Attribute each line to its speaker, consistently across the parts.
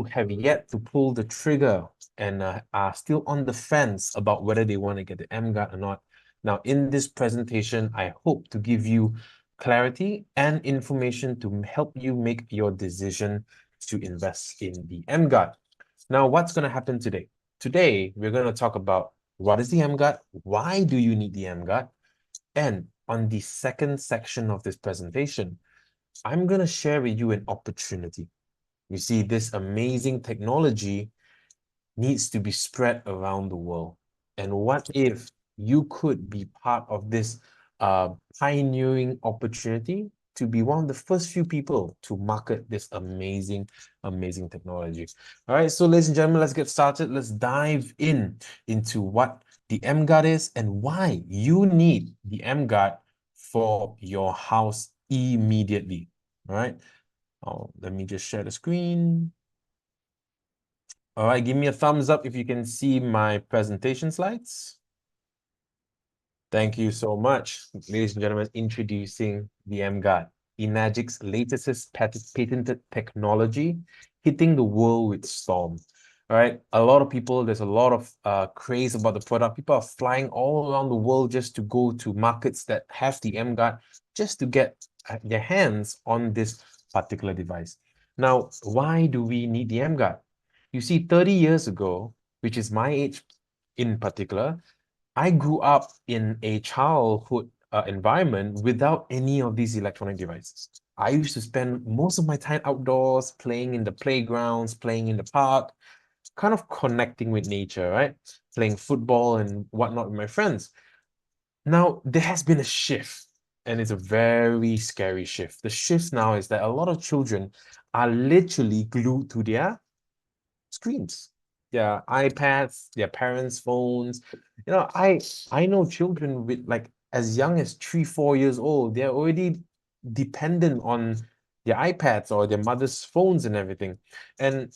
Speaker 1: have yet to pull the trigger and are still on the fence about whether they want to get the emGuarde or not. Now, in this presentation, I hope to give you clarity and information to help you make your decision to invest in the emGuarde. Now, what's going to happen today? Today, we're going to talk about what is the emGuarde, why do you need the emGuarde, and on the second section of this presentation, I'm going to share with you an opportunity. You see, this amazing technology needs to be spread around the world. And what if you could be part of this pioneering opportunity to be one of the first few people to market this amazing technology? All right, so ladies and gentlemen, let's get started. Let's dive into what the emGuarde is and why you need the emGuarde for your house immediately. All right. Oh, let me just share the screen. All right, give me a thumbs up if you can see my presentation slides. Thank you so much. Ladies and gentlemen, introducing the emGuarde, Enagic's latest patented technology, hitting the world with storm. All right, a lot of people, there's a lot of craze about the product. People are flying all around the world just to go to markets that have the emGuarde, just to get their hands on this particular device. Now, why do we need the emGuarde? You see, 30 years ago, which is my age in particular, I grew up in a childhood environment without any of these electronic devices. I used to spend most of my time outdoors, playing in the playgrounds, playing in the park, kind of connecting with nature, right? Playing football and whatnot with my friends. Now, there has been a shift, and it's a very scary shift. The shift now is that a lot of children are literally glued to their screens, their iPads, their parents' phones. I know children with like as young as 3, 4 years old, they're already dependent on their iPads or their mother's phones and everything. And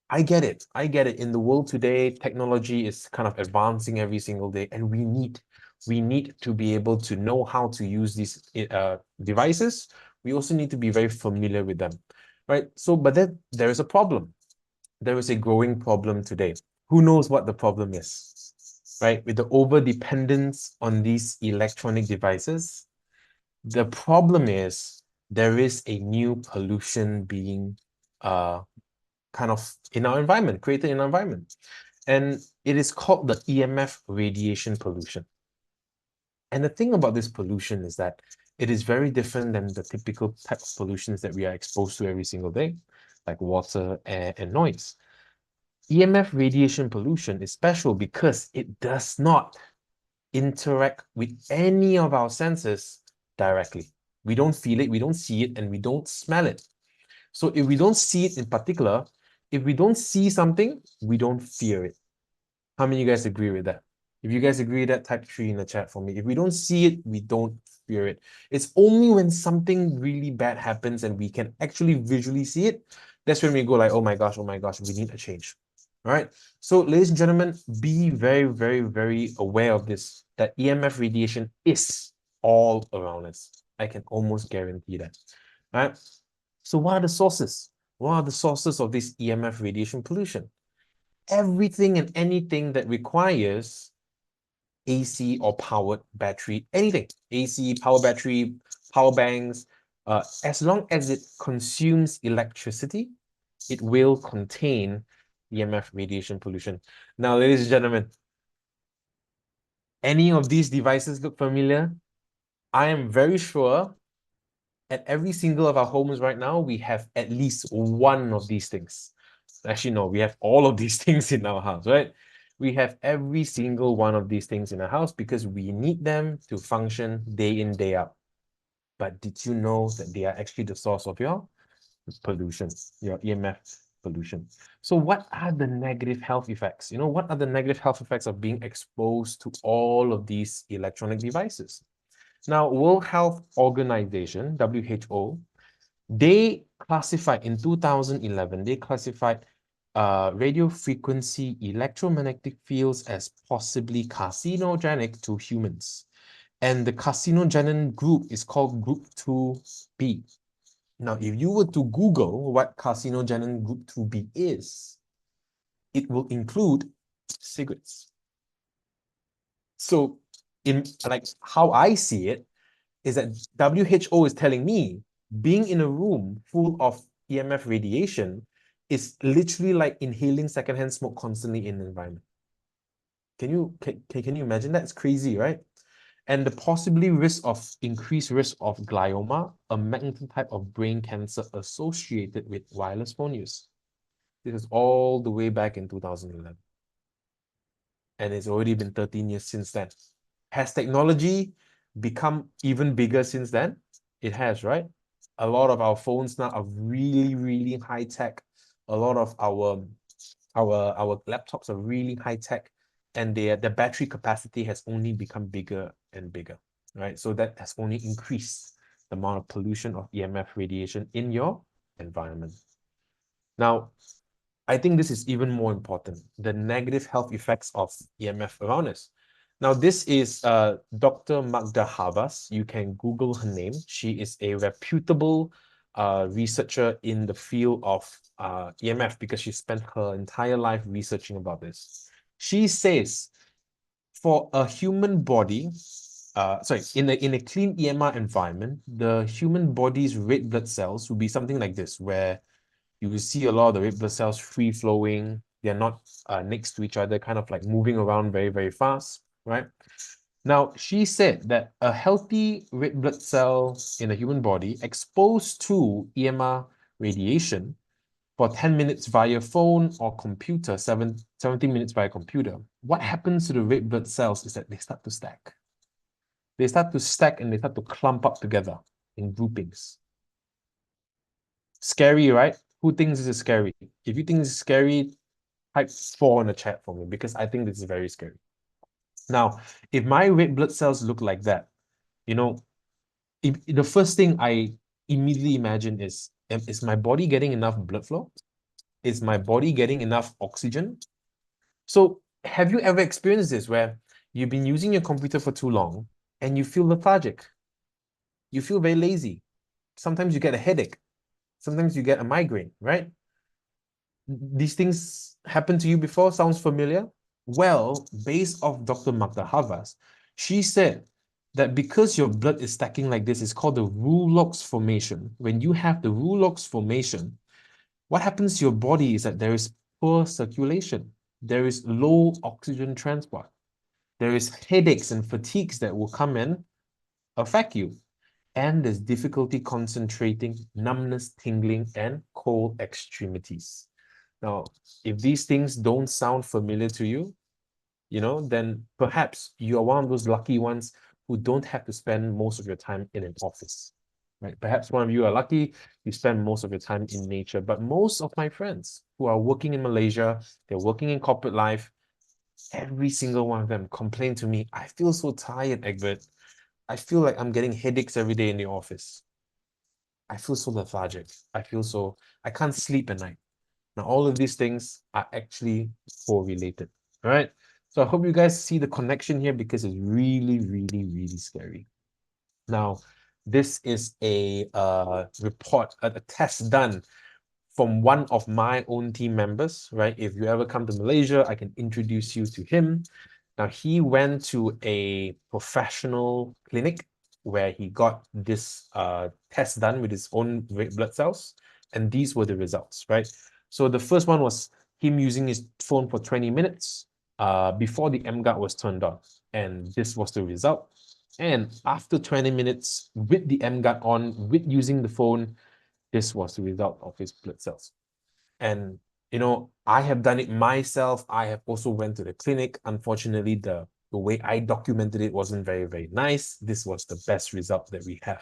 Speaker 1: I get it. I get it. In the world today, technology is kind of advancing every single day, and we need to be able to know how to use these devices. We also need to be very familiar with them, right? So, but then there is a problem. There is a growing problem today. Who knows what the problem is, right? With the over dependence on these electronic devices, the problem is there is a new pollution being kind of in our environment, created in our environment. And it is called the EMF radiation pollution. And the thing about this pollution is that it is very different than the typical type of pollutions that we are exposed to every single day, like water, air, and noise. EMF radiation pollution is special because it does not interact with any of our senses directly. We don't feel it, we don't see it, and we don't smell it. So if we don't see it in particular, if we don't see something, we don't fear it. How many of you guys agree with that? If you guys agree with that, type 3 in the chat for me. If we don't see it, we don't fear it. It's only when something really bad happens and we can actually visually see it, that's when we go like, oh my gosh, we need a change. All right. So, ladies and gentlemen, be very, very, very aware of this, that EMF radiation is all around us. I can almost guarantee that. All right. So, what are the sources? What are the sources of this EMF radiation pollution? Everything and anything that requires AC or powered battery, anything, AC, power battery, power banks, as long as it consumes electricity, it will contain EMF radiation pollution. Now, ladies and gentlemen, any of these devices look familiar? I am very sure at every single of our homes right now, we have at least one of these things. Actually, no, we have all of these things in our house, right? We have every single one of these things in our house because we need them to function day in, day out. But did you know that they are actually the source of your pollution, your EMF pollution? So what are the negative health effects? What are the negative health effects of being exposed to all of these electronic devices? Now, World Health Organization, WHO, they classified in 2011, they classified radio frequency electromagnetic fields as possibly carcinogenic to humans. And the carcinogen group is called group 2B. Now, if you were to Google what carcinogen group 2B is, it will include cigarettes. So, in like how I see it, is that WHO is telling me being in a room full of EMF radiation is literally like inhaling secondhand smoke constantly in the environment. Can you imagine that? It's crazy, right? And the possibly increased risk of glioma, a magnitude type of brain cancer associated with wireless phone use. This is all the way back in 2011. And it's already been 13 years since then. Has technology become even bigger since then? It has, right? A lot of our phones now are really, really high tech. A lot of our laptops are really high tech, and the battery capacity has only become bigger and bigger, right? So that has only increased the amount of pollution of EMF radiation in your environment. Now, I think this is even more important, the negative health effects of EMF around us. Now, this is Dr. Magda Havas. You can Google her name. She is a reputable researcher in the field of EMF because she spent her entire life researching about this. She says for a human body, in a clean EMR environment, the human body's red blood cells will be something like this, where you will see a lot of the red blood cells free flowing. They're not next to each other, kind of like moving around very, very fast, right? Now, she said that a healthy red blood cell in a human body exposed to EMR radiation for 10 minutes via phone or computer, 70 minutes via computer, what happens to the red blood cells is that they start to stack. They start to stack and they start to clump up together in groupings. Scary, right? Who thinks this is scary? If you think this is scary, type 4 in the chat for me because I think this is very scary. Now, if my red blood cells look like that, you know, the first thing I immediately imagine is my body getting enough blood flow? Is my body getting enough oxygen? So have you ever experienced this where you've been using your computer for too long and you feel lethargic? You feel very lazy. Sometimes you get a headache. Sometimes you get a migraine, right? These things happen to you before? Sounds familiar? Well, based off Dr. Magda Havas, she said that because your blood is stacking like this, it's called the Rouleaux formation. When you have the Rouleaux formation, what happens to your body is that there is poor circulation. There is low oxygen transport. There is headaches and fatigues that will come and affect you. And there's difficulty concentrating, numbness, tingling, and cold extremities. Now, if these things don't sound familiar to you, then perhaps you are one of those lucky ones who don't have to spend most of your time in an office, right? Perhaps one of you are lucky, you spend most of your time in nature, but most of my friends who are working in Malaysia, they're working in corporate life, every single one of them complain to me, I feel so tired, Egbert. I feel like I'm getting headaches every day in the office. I feel so lethargic. I can't sleep at night. Now, all of these things are actually correlated, all right? So I hope you guys see the connection here because it's really, really, really scary. Now, this is a report, a test done from one of my own team members, right? If you ever come to Malaysia, I can introduce you to him. Now, he went to a professional clinic where he got this test done with his own red blood cells, and these were the results, right? So the first one was him using his phone for 20 minutes before the emGuarde was turned on, and this was the result. And after 20 minutes with the emGuarde on, with using the phone, this was the result of his blood cells. And I have done it myself. I have also went to the clinic. Unfortunately, the way I documented it wasn't very, very nice. This was the best result that we have.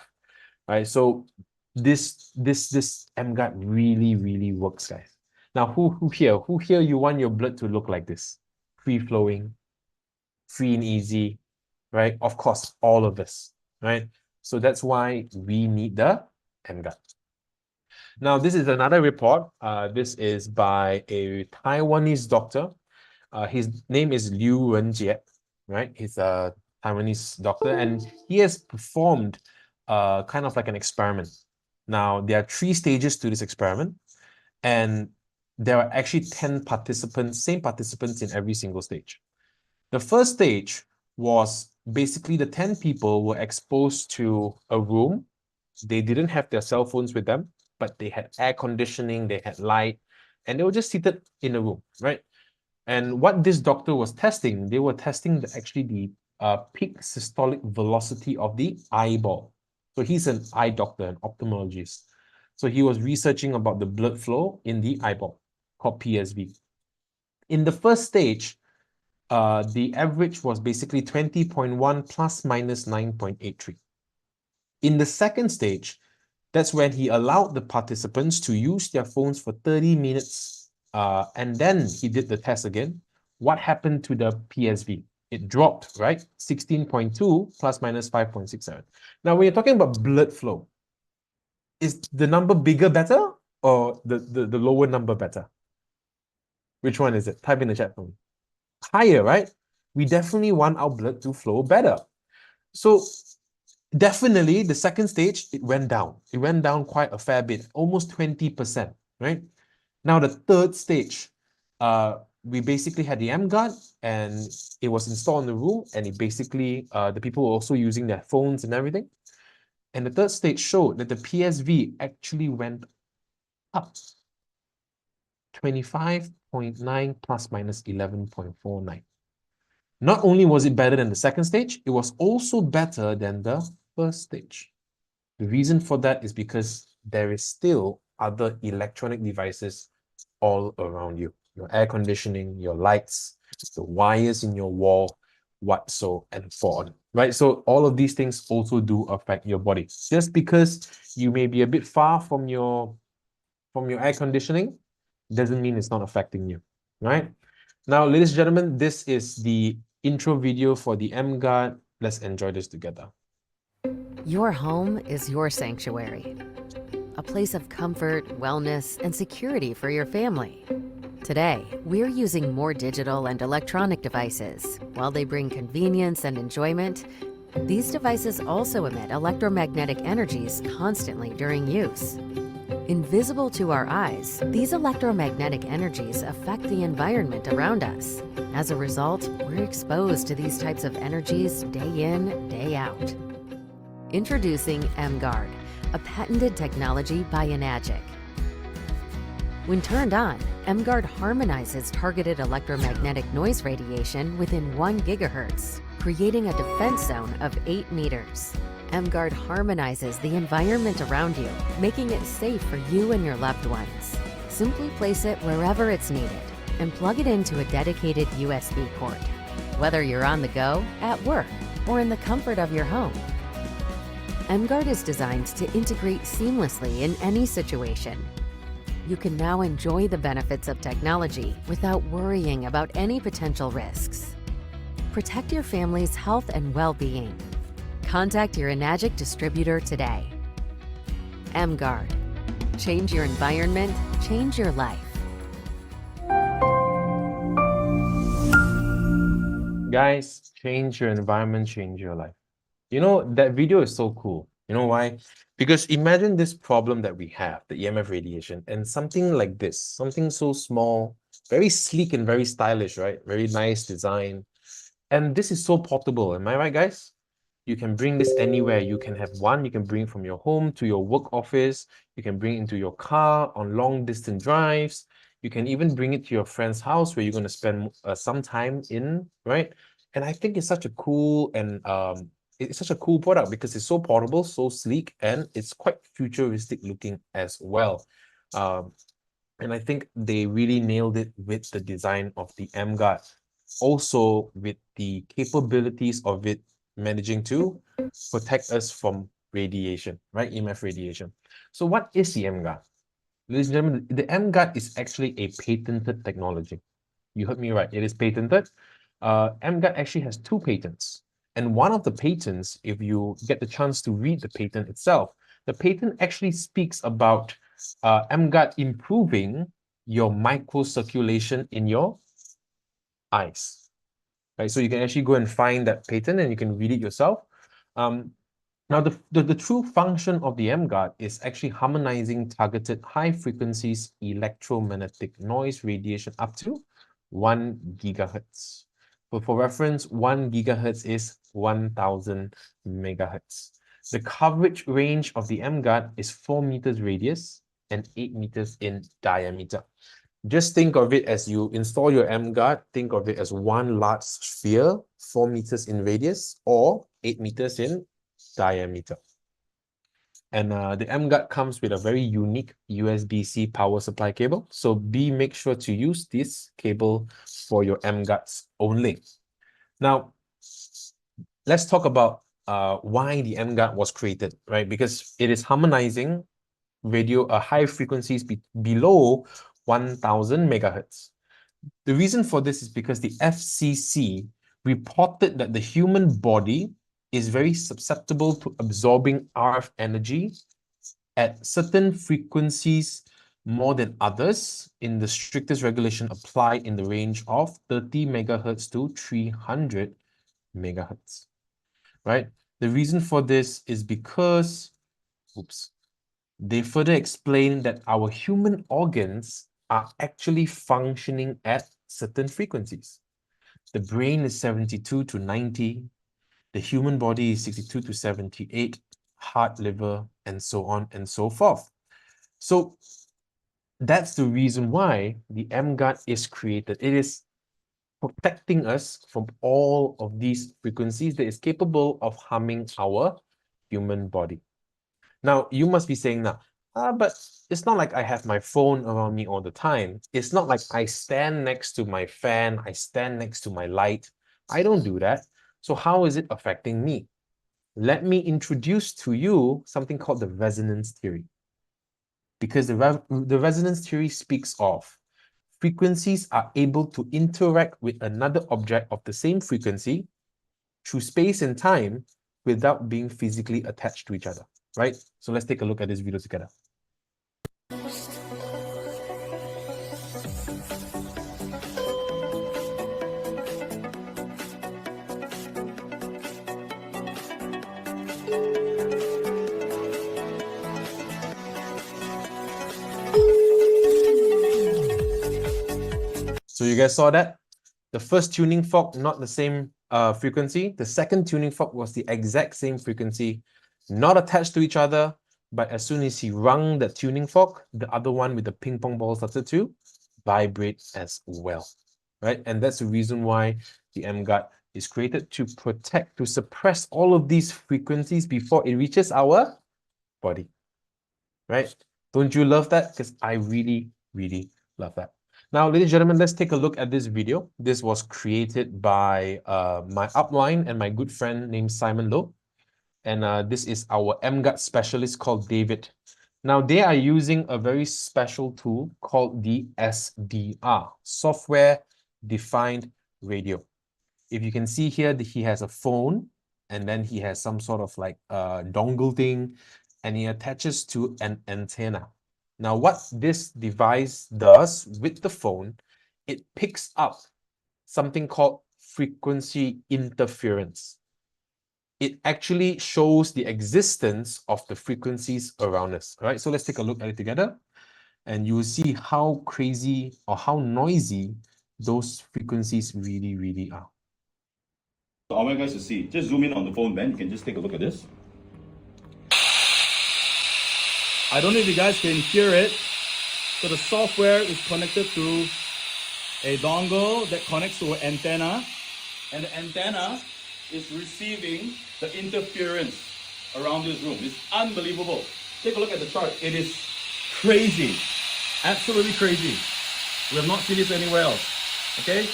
Speaker 1: Right. So this emGuarde really, really works, guys. Now, who here you want your blood to look like this? Free flowing, free and easy, right? Of course, all of us, right? So that's why we need the emGuarde. Now, this is another report. This is by a Taiwanese doctor. His name is Liu Renjie, right? He's a Taiwanese doctor, and he has performed kind of like an experiment. Now, there are 3 stages to this experiment, and there are actually 10 participants, same participants in every single stage. The first stage was basically the 10 people were exposed to a room. They didn't have their cell phones with them, but they had air conditioning, they had light, and they were just seated in a room, right? And what this doctor was testing, they were testing actually the peak systolic velocity of the eyeball. So he's an eye doctor, an ophthalmologist. So he was researching about the blood flow in the eyeball, called PSV. In the first stage, the average was basically 20.1 plus minus 9.83. In the second stage, that's when he allowed the participants to use their phones for 30 minutes, and then he did the test again. What happened to the PSV? It dropped, right? 16.2 plus minus 5.67. Now, when you're talking about blood flow, is the number bigger better or the lower number better? Which one is it? Type in the chat for me. Higher, right? We definitely want our blood to flow better. So definitely the second stage, it went down. It went down quite a fair bit, almost 20%, right? Now the third stage, we basically had the emGuarde and it was installed in the room, and it basically, the people were also using their phones and everything. And the third stage showed that the PSV actually went up 25.9 plus minus 11.49. Not only was it better than the second stage, it was also better than the first stage. The reason for that is because there is still other electronic devices all around you. Your air conditioning, your lights, the wires in your wall, what so and so on, right? So all of these things also do affect your body. Just because you may be a bit far from your air conditioning doesn't mean it's not affecting you, right? Now, ladies and gentlemen, this is the intro video for the emGuarde. Let's enjoy this together.
Speaker 2: Your home is your sanctuary, a place of comfort, wellness, and security for your family. Today, we're using more digital and electronic devices. While they bring convenience and enjoyment, these devices also emit electromagnetic energies constantly during use. Invisible to our eyes, these electromagnetic energies affect the environment around us. As a result, we're exposed to these types of energies day in, day out. Introducing emGuarde, a patented technology by Enagic. When turned on, emGuarde harmonizes targeted electromagnetic noise radiation within 1 gigahertz, creating a defense zone of 8 meters. emGuarde harmonizes the environment around you, making it safe for you and your loved ones. Simply place it wherever it's needed and plug it into a dedicated USB port, whether you're on the go, at work, or in the comfort of your home. emGuarde is designed to integrate seamlessly in any situation. You can now enjoy the benefits of technology without worrying about any potential risks. Protect your family's health and well-being. Contact your Enagic distributor today. emGuarde. Change your environment, change your life.
Speaker 1: Guys, change your environment, change your life. You know, that video is so cool. You know why? Because imagine this problem that we have, the EMF radiation, and something like this, something so small, very sleek and very stylish, right? Very nice design. And this is so portable. Am I right, guys? You can bring this anywhere. You can have one, you can bring it from your home to your work office. You can bring it into your car on long distance drives. You can even bring it to your friend's house where you're going to spend some time in, right? And I think it's such a cool and it's such a cool product because it's so portable, so sleek, and it's quite futuristic looking as well. And I think they really nailed it with the design of the emGuarde. Also with the capabilities of it managing to protect us from radiation, right? EMF radiation. So what is the emGuarde? Ladies and gentlemen, the emGuarde is actually a patented technology. You heard me right, it is patented. emGuarde actually has 2 patents. And one of the patents, if you get the chance to read the patent itself, the patent actually speaks about emGuarde improving your microcirculation in your eyes. Right, so you can actually go and find that patent and you can read it yourself. Now, the true function of the emGuarde is actually harmonizing targeted high frequencies electromagnetic noise radiation up to 1 gigahertz. But for reference, 1 gigahertz is 1000 megahertz. The coverage range of the emGuarde is 4 meters radius and 8 meters in diameter. Just think of it as you install your emGuarde, think of it as one large sphere, 4 meters in radius or 8 meters in diameter. And the emGuarde comes with a very unique USB-C power supply cable. So make sure to use this cable for your emGuardes only. Now, let's talk about why the emGuarde was created, right? Because it is harmonizing radio high frequencies below 1000 megahertz. The reason for this is because the FCC reported that the human body is very susceptible to absorbing RF energy at certain frequencies more than others in the strictest regulation applied in the range of 30 megahertz to 300 megahertz, right? The reason for this is because, they further explain that our human organs are actually functioning at certain frequencies. The brain is 72 to 90, the human body is 62 to 78, heart, liver, and so on and so forth. So that's the reason why the emGuarde is created. It is protecting us from all of these frequencies that is capable of harming our human body. Now, you must be saying now, but it's not like I have my phone around me all the time. It's not like I stand next to my fan, I stand next to my light. I don't do that. So how is it affecting me? Let me introduce to you something called the resonance theory. Because the resonance theory speaks of frequencies are able to interact with another object of the same frequency through space and time without being physically attached to each other, right? So let's take a look at this video together. So you guys saw that? The first tuning fork, not the same frequency. The second tuning fork was the exact same frequency, not attached to each other, but as soon as he rung the tuning fork, the other one with the ping pong ball started to vibrate as well, right? And that's the reason why the emGuarde is created, to protect, to suppress all of these frequencies before it reaches our body, right? Don't you love that? Because I really, really love that. Now, ladies and gentlemen, let's take a look at this video. This was created by my upline and my good friend named Simon Lowe. And this is our emGuarde specialist called David. Now, they are using a very special tool called the SDR, Software Defined Radio. If you can see here, he has a phone, and then he has some sort of like dongle thing, and he attaches to an antenna. Now, what this device does with the phone, it picks up something called frequency interference. It actually shows the existence of the frequencies around us. All right, so let's take a look at it together, and you will see how crazy or how noisy those frequencies really, really are.
Speaker 3: So I want you guys to see. Just zoom in on the phone, Ben. You can just take a look at this. I don't know if you guys can hear it. So the software is connected to a dongle that connects to an antenna, and the antenna is receiving the interference around this room. It's unbelievable. Take a look at the chart. It is crazy. Absolutely crazy. We have not seen this anywhere else. Okay?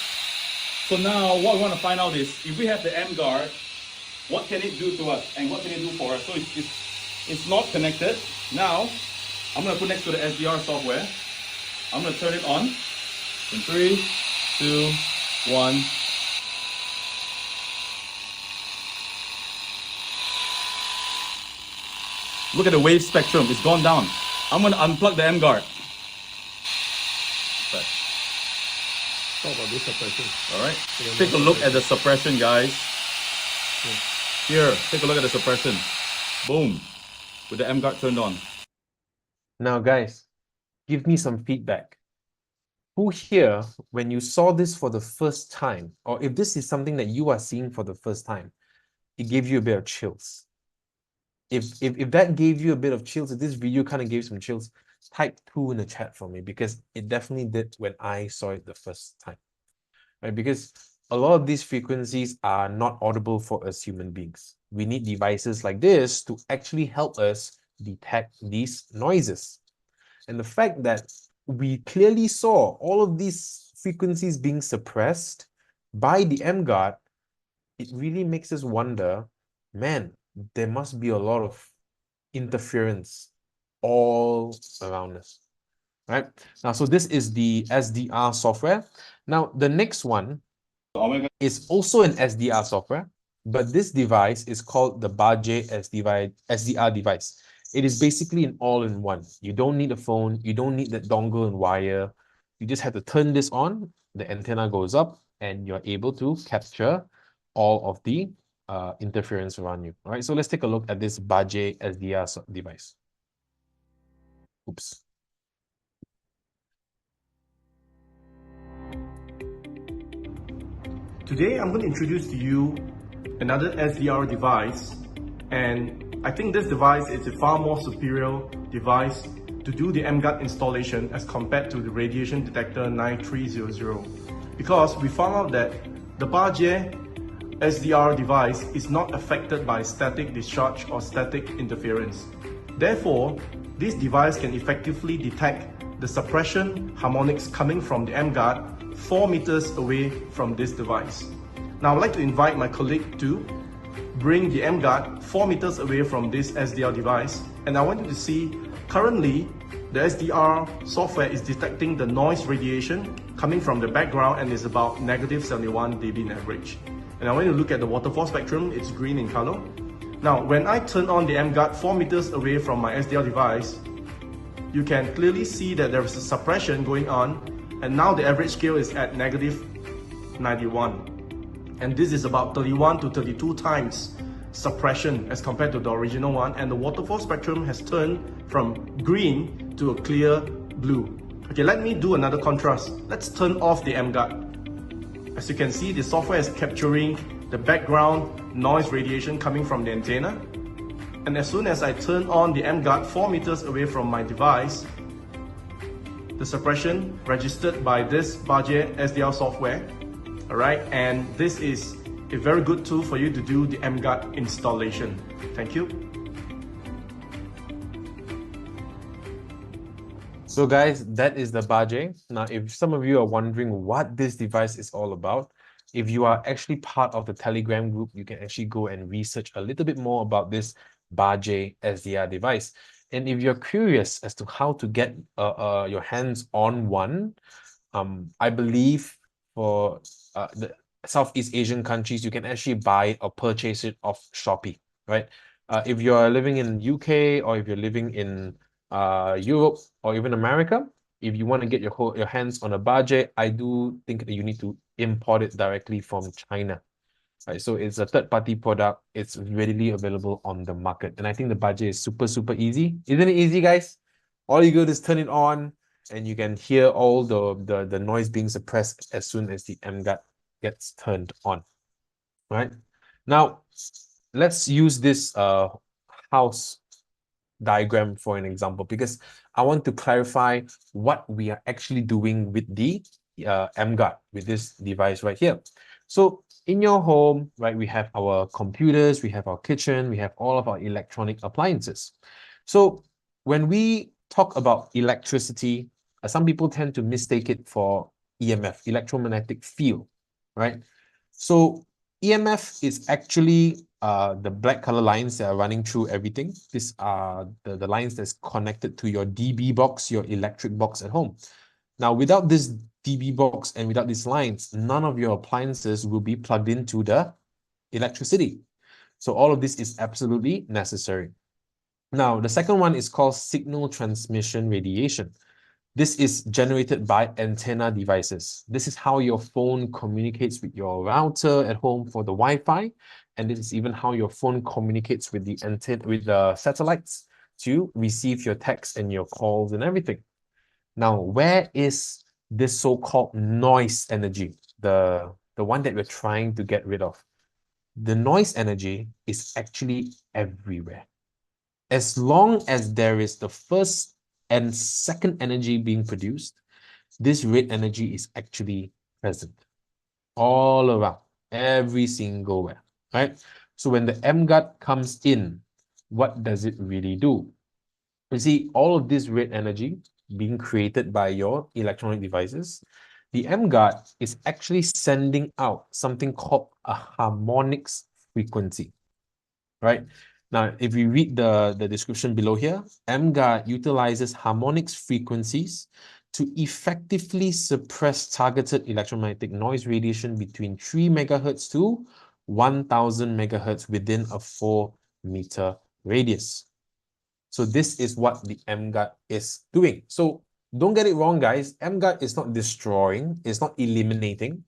Speaker 3: So now what we want to find out is, if we have the emGuarde, what can it do to us and what can it do for us? So it's not connected. Now, I'm going to put next to the SDR software. I'm going to turn it on. In 3, 2, 1. Look at the wave spectrum. It's gone down. I'm going to unplug the emGuarde.
Speaker 4: Talk about this suppression.
Speaker 3: All right. Take a look at the suppression, guys. Here, take a look at the suppression. Boom, with the emGuarde turned on.
Speaker 1: Now, guys, give me some feedback. Who here, when you saw this for the first time, or if this is something that you are seeing for the first time, it gave you a bit of chills? If that gave you a bit of chills, if this video kind of gave some chills, type 2 in the chat for me, because it definitely did when I saw it the first time. Right? Because a lot of these frequencies are not audible for us human beings. We need devices like this to actually help us detect these noises. And the fact that we clearly saw all of these frequencies being suppressed by the emGuarde, it really makes us wonder, man, there must be a lot of interference all around us, right? Now, so this is the SDR software. Now, the next one is also an SDR software, but this device is called the emGuarde SDR device. It is basically an all-in-one. You don't need a phone, you don't need that dongle and wire. You just have to turn this on, the antenna goes up, and you're able to capture all of the interference around you. All right, so let's take a look at this emGuarde SDR device. Oops.
Speaker 5: Today I'm going to introduce to you another SDR device, and I think this device is a far more superior device to do the emGuarde installation as compared to the radiation detector 9300, because we found out that the emGuarde SDR device is not affected by static discharge or static interference. Therefore, this device can effectively detect the suppression harmonics coming from the emGuarde 4 meters away from this device. Now I'd like to invite my colleague to bring the emGuarde 4 meters away from this SDR device, and I want you to see currently the SDR software is detecting the noise radiation coming from the background and is about negative 71 dB in average. And I want you to look at the waterfall spectrum, it's green in color. Now when I turn on the emGuarde 4 meters away from my SDR device, you can clearly see that there is a suppression going on, and now the average scale is at negative 91. And this is about 31 to 32 times suppression as compared to the original one, and the waterfall spectrum has turned from green to a clear blue. Okay, let me do another contrast. Let's turn off the emGuarde. As you can see, the software is capturing the background noise radiation coming from the antenna. And as soon as I turn on the emGuarde 4 meters away from my device, the suppression registered by this emGuarde SDR software. Alright, and this is a very good tool for you to do the emGuarde installation. Thank you.
Speaker 1: So guys, that is the emGuarde. Now, if some of you are wondering what this device is all about, if you are actually part of the Telegram group, you can actually go and research a little bit more about this emGuarde SDR device. And if you're curious as to how to get your hands on one, I believe for the Southeast Asian countries, you can actually buy or purchase it off Shopee, right? If you're living in UK, or if you're living in Europe or even America, if you want to get your hands on a emGuarde, I do think that you need to import it directly from China. Right, so it's a third-party product. It's readily available on the market, and I think the emGuarde is super easy. Isn't it easy, guys? All you do is turn it on, and you can hear all the noise being suppressed as soon as the emGuarde gets turned on. Right now, let's use this house diagram for an example, because I want to clarify what we are actually doing with the emGuarde, with this device right here. So in your home, right, we have our computers, we have our kitchen, we have all of our electronic appliances. So when we talk about electricity, some people tend to mistake it for EMF, electromagnetic field, right? So EMF is actually the black color lines that are running through everything. These are the lines that's connected to your DB box, your electric box at home. Now, without this DB box and without these lines, none of your appliances will be plugged into the electricity. So all of this is absolutely necessary. Now, the second one is called signal transmission radiation. This is generated by antenna devices. This is how your phone communicates with your router at home for the Wi-Fi. And this is even how your phone communicates with the antenna, with the satellites to receive your texts and your calls and everything. Now, where is this so-called noise energy, the one that we're trying to get rid of? The noise energy is actually everywhere. As long as there is the first and second energy being produced, this red energy is actually present all around, every single where, right? So when the emGuarde comes in, what does it really do? You see, all of this red energy being created by your electronic devices, the emGuarde is actually sending out something called a harmonics frequency, right? Now, if we read the description below here, emGuarde utilizes harmonics frequencies to effectively suppress targeted electromagnetic noise radiation between 3 megahertz to 1000 megahertz within a 4-meter radius. So this is what the emGuarde is doing. So don't get it wrong, guys. emGuarde is not destroying, it's not eliminating.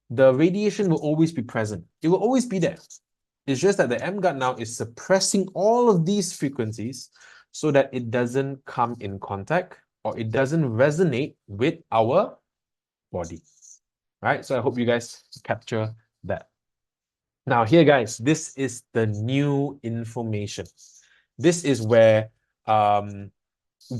Speaker 1: The radiation will always be present. It will always be there. It's just that the emGuarde now is suppressing all of these frequencies so that it doesn't come in contact or it doesn't resonate with our body. Right? So I hope you guys capture that. Now here, guys, this is the new information. This is where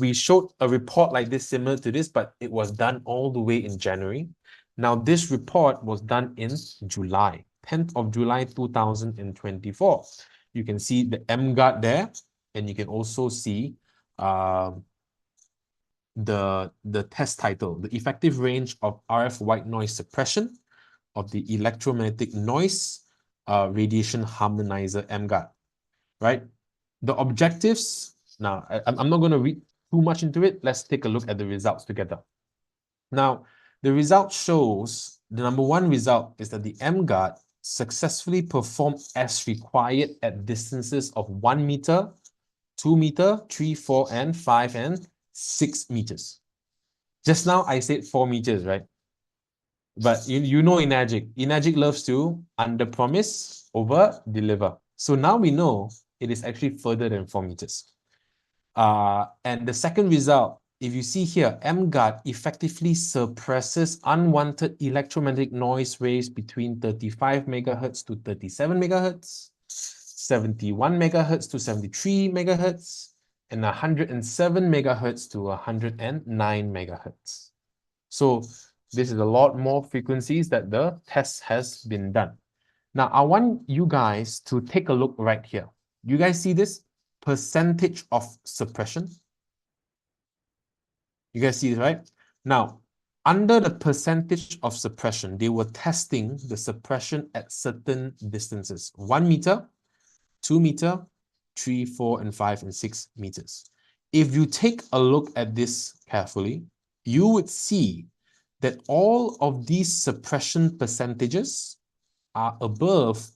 Speaker 1: we showed a report like this, similar to this, but it was done all the way in January. Now, this report was done in July, 10th of July, 2024. You can see the emGuarde there, and you can also see the test title, the effective range of RF white noise suppression of the electromagnetic noise radiation harmonizer emGuarde, right? The objectives, now, I'm not going to read too much into it. Let's take a look at the results together. Now, the result shows, the number one result is that the emGuarde successfully performed as required at distances of 1 meter, 2 meter, 3, 4, and 5, and 6 meters. Just now, I said 4 meters, right? But you know Enagic loves to under-promise, over-deliver. So now we know it is actually further than 4 meters. And the second result, if you see here, emGuarde effectively suppresses unwanted electromagnetic noise waves between 35 megahertz to 37 megahertz, 71 megahertz to 73 megahertz, and 107 megahertz to 109 megahertz. So this is a lot more frequencies that the test has been done. Now, I want you guys to take a look right here. You guys see this? Percentage of suppression. You guys see this, right? Now, under the percentage of suppression, they were testing the suppression at certain distances. 1 meter, 2 meter, 3, 4, and 5, and 6 meters. If you take a look at this carefully, you would see that all of these suppression percentages are above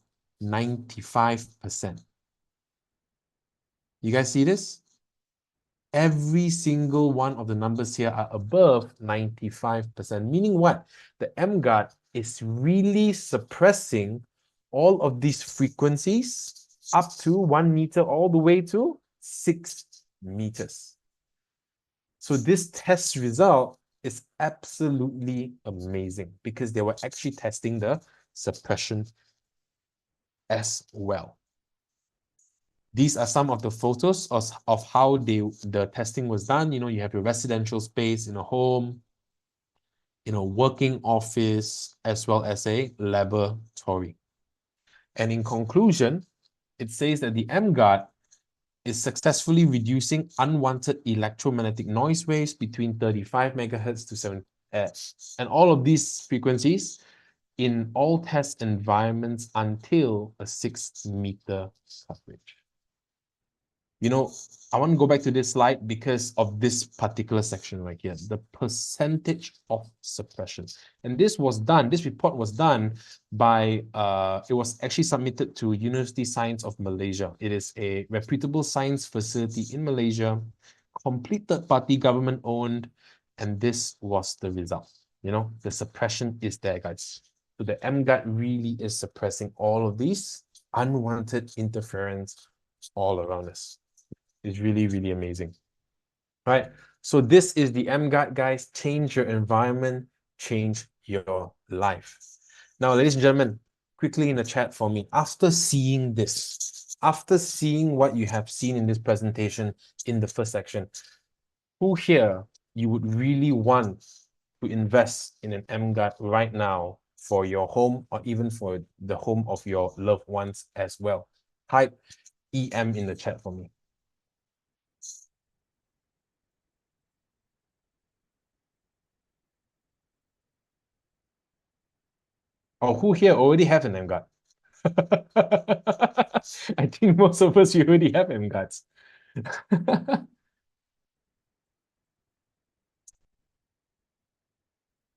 Speaker 1: 95%. You guys see this? Every single one of the numbers here are above 95%, meaning what? The emGuarde is really suppressing all of these frequencies up to 1 meter all the way to 6 meters. So this test result is absolutely amazing because they were actually testing the suppression as well. These are some of the photos of how the testing was done. You know, you have your residential space in a home, in a working office, as well as a laboratory. And in conclusion, it says that the emGuarde is successfully reducing unwanted electromagnetic noise waves between 35 megahertz to 7, and all of these frequencies in all test environments until a 6 meter coverage. You know, I want to go back to this slide because of this particular section right here, the percentage of suppression. And this report was done by, it was actually submitted to University Science of Malaysia. It is a reputable science facility in Malaysia, complete third-party government-owned, and this was the result. You know, the suppression is there, guys. So the emGuarde really is suppressing all of these unwanted interference all around us. It's really, really amazing. Right? So this is the emGuarde, guys. Change your environment, change your life. Now, ladies and gentlemen, quickly in the chat for me, after seeing this, after seeing what you have seen in this presentation in the first section, who here you would really want to invest in an emGuarde right now for your home or even for the home of your loved ones as well? Type EM in the chat for me. Or who here already have an emGuarde? I think most of us, you already have emGuardes.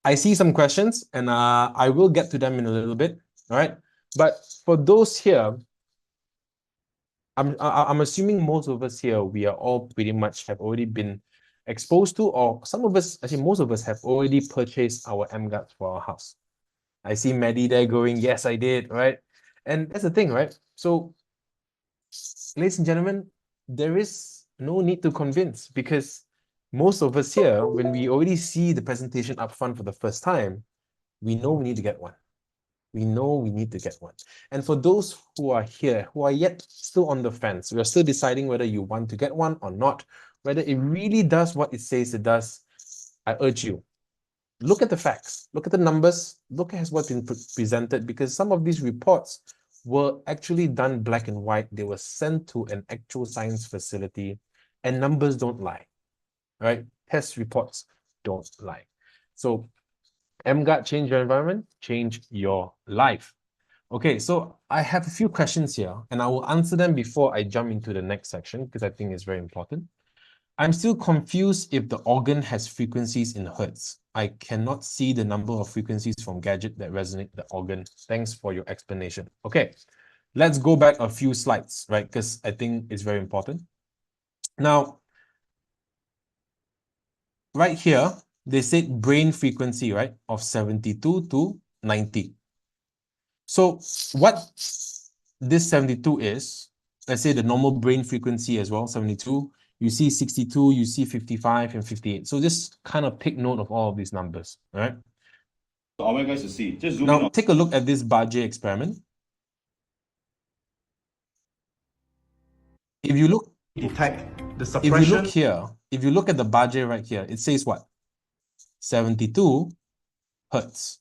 Speaker 1: I see some questions and I will get to them in a little bit, all right? But for those here, I'm assuming most of us here, we are all pretty much have already been exposed to, or some of us, actually most of us have already purchased our emGuardes for our house. I see Maddie there going, yes, I did, right? And that's the thing, right? So, ladies and gentlemen, there is no need to convince because most of us here, when we already see the presentation up front for the first time, we know we need to get one. We know we need to get one. And for those who are here, who are yet still on the fence, we are still deciding whether you want to get one or not, whether it really does what it says it does, I urge you, look at the facts, look at the numbers, look at what's been presented, because some of these reports were actually done black and white. They were sent to an actual science facility, and numbers don't lie, right? Test reports don't lie. So emGuarde, change your environment, change your life. Okay, so I have a few questions here, and I will answer them before I jump into the next section, because I think it's very important. I'm still confused if the organ has frequencies in hertz. I cannot see the number of frequencies from gadget that resonate the organ. Thanks for your explanation. Okay, let's go back a few slides, right? Because I think it's very important. Now, right here, they said brain frequency, right, of 72 to 90. So what this 72 is, let's say the normal brain frequency as well, 72, you see 62, you see 55 and 58. So just kind of take note of all of these numbers, all right?
Speaker 3: I want you guys to see. Just zoom in
Speaker 1: Now,
Speaker 3: on.
Speaker 1: take a look at this Barge experiment. If you look,
Speaker 5: Detect the
Speaker 1: if you look
Speaker 5: suppression.
Speaker 1: here, if you look at the Barge right here, it says what? 72 hertz.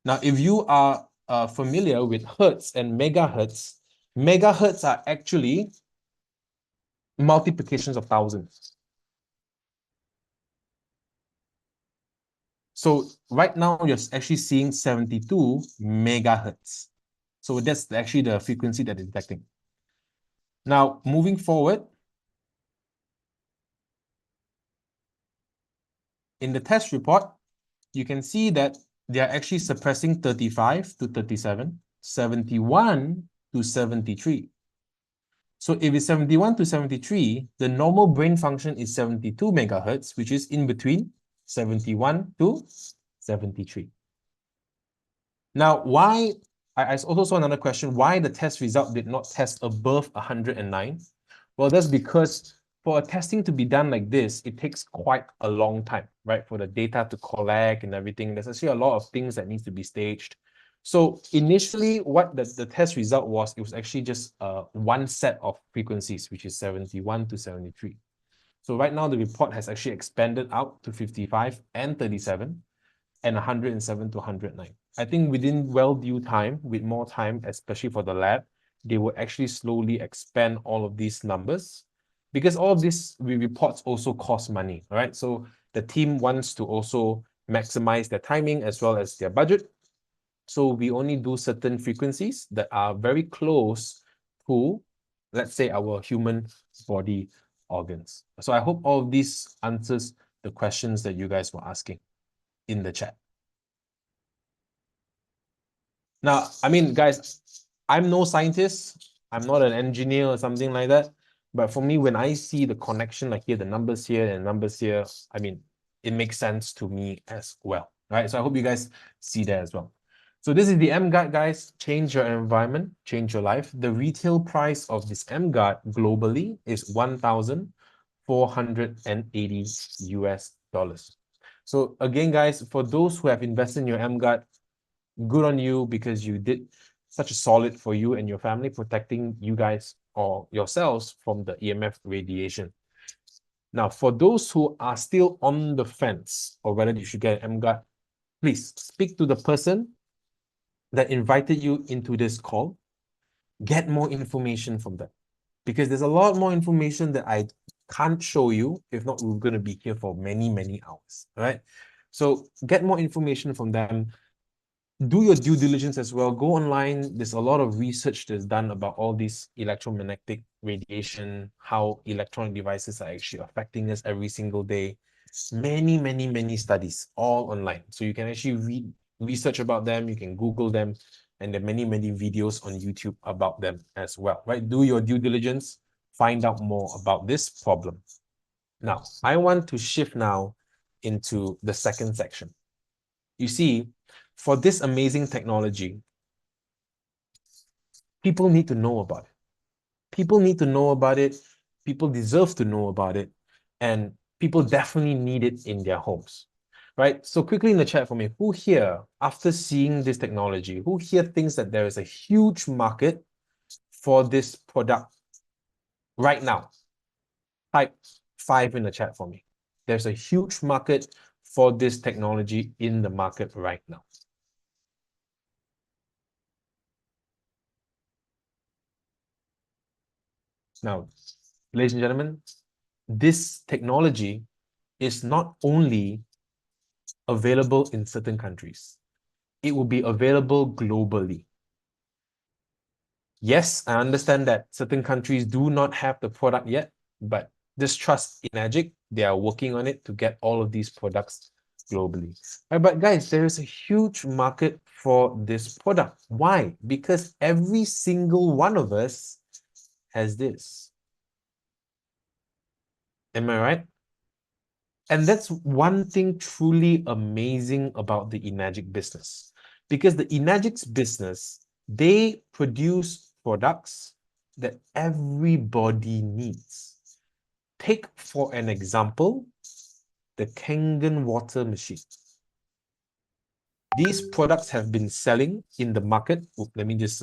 Speaker 1: Now, if you are familiar with hertz and megahertz, megahertz are actually multiplications of thousands. So right now, you're actually seeing 72 megahertz. So that's actually the frequency that it's detecting. Now, moving forward, in the test report, you can see that they are actually suppressing 35 to 37, 71 to 73. So if it's 71 to 73, the normal brain function is 72 megahertz, which is in between 71 to 73. Now, why, I also saw another question, why the test result did not test above 109? Well, that's because for a testing to be done like this, it takes quite a long time, right? For the data to collect and everything, there's actually a lot of things that needs to be staged. So initially, what the test result was, it was actually just one set of frequencies, which is 71 to 73. So right now, the report has actually expanded out to 55 and 37 and 107 to 109. I think within well due time, with more time, especially for the lab, they will actually slowly expand all of these numbers, because all of these reports also cost money, right? So the team wants to also maximize their timing as well as their budget. So we only do certain frequencies that are very close to, let's say, our human body organs. So I hope all of this answers the questions that you guys were asking in the chat. Now, I mean, guys, I'm no scientist. I'm not an engineer or something like that. But for me, when I see the connection, like here, the numbers here and numbers here, I mean, it makes sense to me as well, right? So I hope you guys see that as well. So this is the emGuarde, guys. Change your environment, change your life. The retail price of this emGuarde globally is 1,480 US dollars. So again, guys, for those who have invested in your emGuarde, good on you, because you did such a solid for you and your family, protecting you guys or yourselves from the EMF radiation. Now, for those who are still on the fence or whether you should get an emGuarde, please speak to the person that invited you into this call. Get more information from them, because there's a lot more information that I can't show you. If not, we're going to be here for many, many hours, right? So get more information from them. Do your due diligence as well. Go online. There's a lot of research that's done about all these electromagnetic radiation, how electronic devices are actually affecting us every single day. Many, many, many studies, all online. So you can actually read research about them. You can Google them, and there are many, many videos on YouTube about them as well, right? Do your due diligence. Find out more about this problem. Now, I want to shift now into the second section. You see, for this amazing technology, people need to know about it. People need to know about it. People deserve to know about it. And people definitely need it in their homes, right? So quickly in the chat for me, who here, after seeing this technology, who here thinks that there is a huge market for this product right now? Type 5 in the chat for me. There's a huge market for this technology in the market right now. Now, ladies and gentlemen, this technology is not only available in certain countries, it will be available globally. Yes, I understand that certain countries do not have the product yet, but just trust emGuarde. They are working on it to get all of these products globally. Right, but guys, there is a huge market for this product. Why? Because every single one of us has this. Am I right? And that's one thing truly amazing about the emGuarde business. Because the emGuarde's business, they produce products that everybody needs. Take, for an example, the Kangen water machine. These products have been selling in the market. Let me just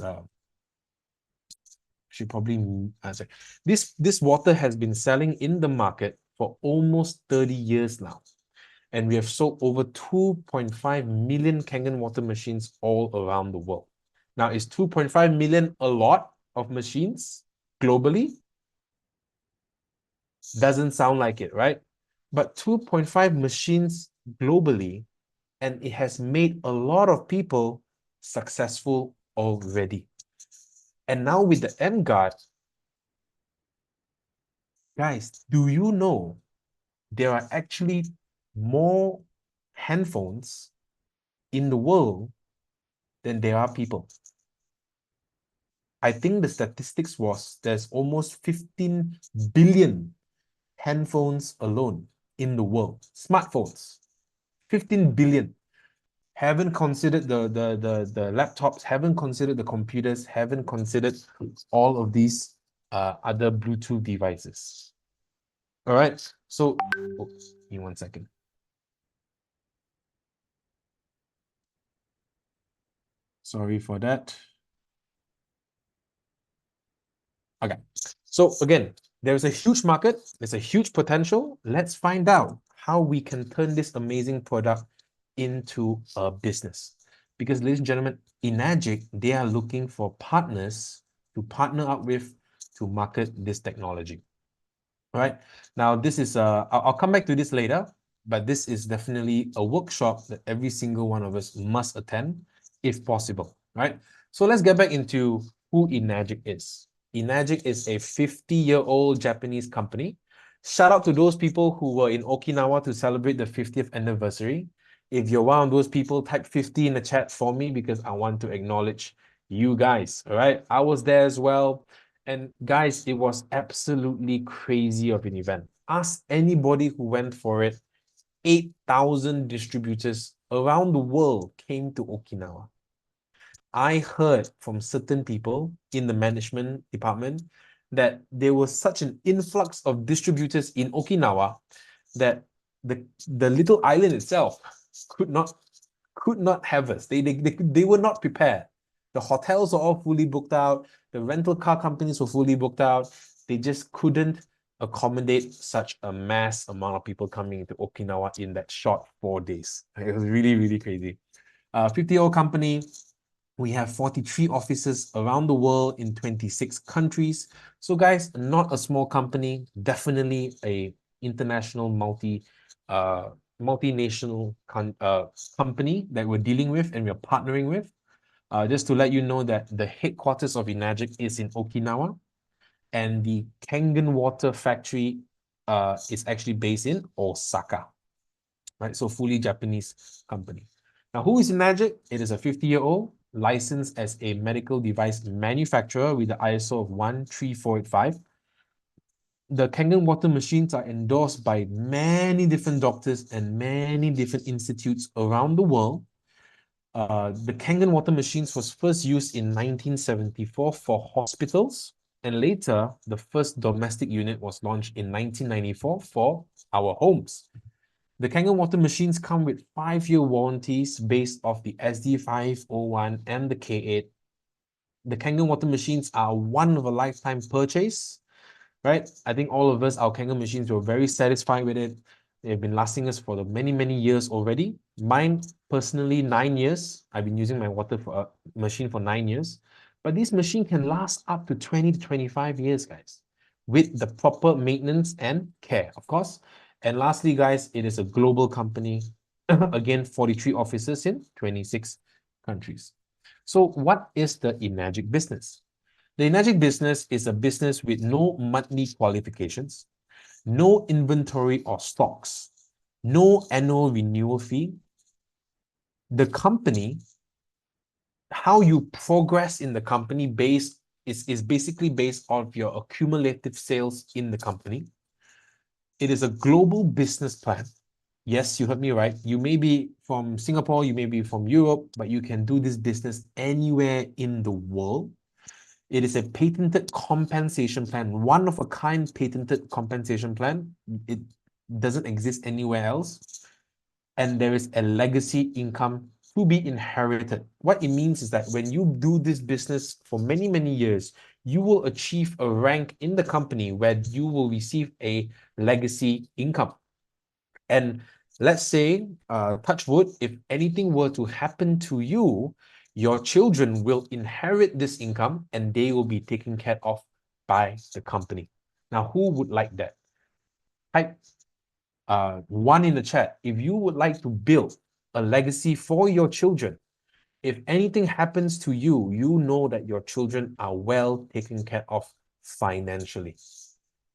Speaker 1: should probably sorry. This water has been selling in the market for almost 30 years now. And we have sold over 2.5 million Kangen water machines all around the world. Now, is 2.5 million a lot of machines globally? Doesn't sound like it, right? But 2.5 machines globally, and it has made a lot of people successful already. And now with the emGuarde, guys, do you know there are actually more handphones in the world than there are people? I think the statistics was there's almost 15 billion handphones alone in the world. Smartphones, 15 billion. Haven't considered the laptops, haven't considered the computers, haven't considered all of these other Bluetooth devices. All right, so give me 1 second. Sorry for that. Okay, so again, there's a huge market, there's a huge potential. Let's find out how we can turn this amazing product into a business. Because ladies and gentlemen, emGuarde, they are looking for partners to partner up with to market this technology. All right, now this is, I'll come back to this later, but this is definitely a workshop that every single one of us must attend if possible, right? So let's get back into who emGuarde is. emGuarde is a 50-year-old Japanese company. Shout out to those people who were in Okinawa to celebrate the 50th anniversary. If you're one of those people, type 50 in the chat for me, because I want to acknowledge you guys, all right? I was there as well. And guys, it was absolutely crazy of an event. Ask anybody who went for it. 8,000 distributors around the world came to Okinawa. I heard from certain people in the management department that there was such an influx of distributors in Okinawa that the little island itself could not have us. They were not prepared. The hotels are all fully booked out. The rental car companies were fully booked out. They just couldn't accommodate such a mass amount of people coming into Okinawa in that short 4 days. It was really, really crazy. 50-year-old company. We have 43 offices around the world in 26 countries. So guys, not a small company, definitely a international multinational company that we're dealing with and we're partnering with. Just to let you know that the headquarters of Enagic is in Okinawa, and the Kangen water factory is actually based in Osaka, right? So fully Japanese company. Now, who is Enagic? It is a 50-year-old licensed as a medical device manufacturer with the ISO of 13485. The Kangen water machines are endorsed by many different doctors and many different institutes around the world. The Kangen water machines was first used in 1974 for hospitals, and later the first domestic unit was launched in 1994 for our homes. The Kangen water machines come with 5-year warranties based off the SD501 and the K8. The Kangen water machines are one of a lifetime purchase, right? I think all of us, our Kangen machines, were very satisfied with it. They've been lasting us for the many, many years already. Mine, personally, 9 years. I've been using my water machine for 9 years. But this machine can last up to 20 to 25 years, guys, with the proper maintenance and care, of course. And lastly, guys, it is a global company. Again, 43 offices in 26 countries. So what is the Enagic business? The Enagic business is a business with no monthly qualifications, no inventory or stocks, no annual renewal fee. The company, how you progress in the company is basically based on your accumulative sales in the company. It is a global business plan. Yes, you heard me right. You may be from Singapore, you may be from Europe, but you can do this business anywhere in the world. It is a patented compensation plan, one of a kind patented compensation plan. It doesn't exist anywhere else. And there is a legacy income to be inherited. What it means is that when you do this business for many, many years, you will achieve a rank in the company where you will receive a legacy income. And let's say, touch wood, if anything were to happen to you, your children will inherit this income and they will be taken care of by the company. Now, who would like that? Type one in the chat. If you would like to build a legacy for your children, if anything happens to you, you know that your children are well taken care of financially.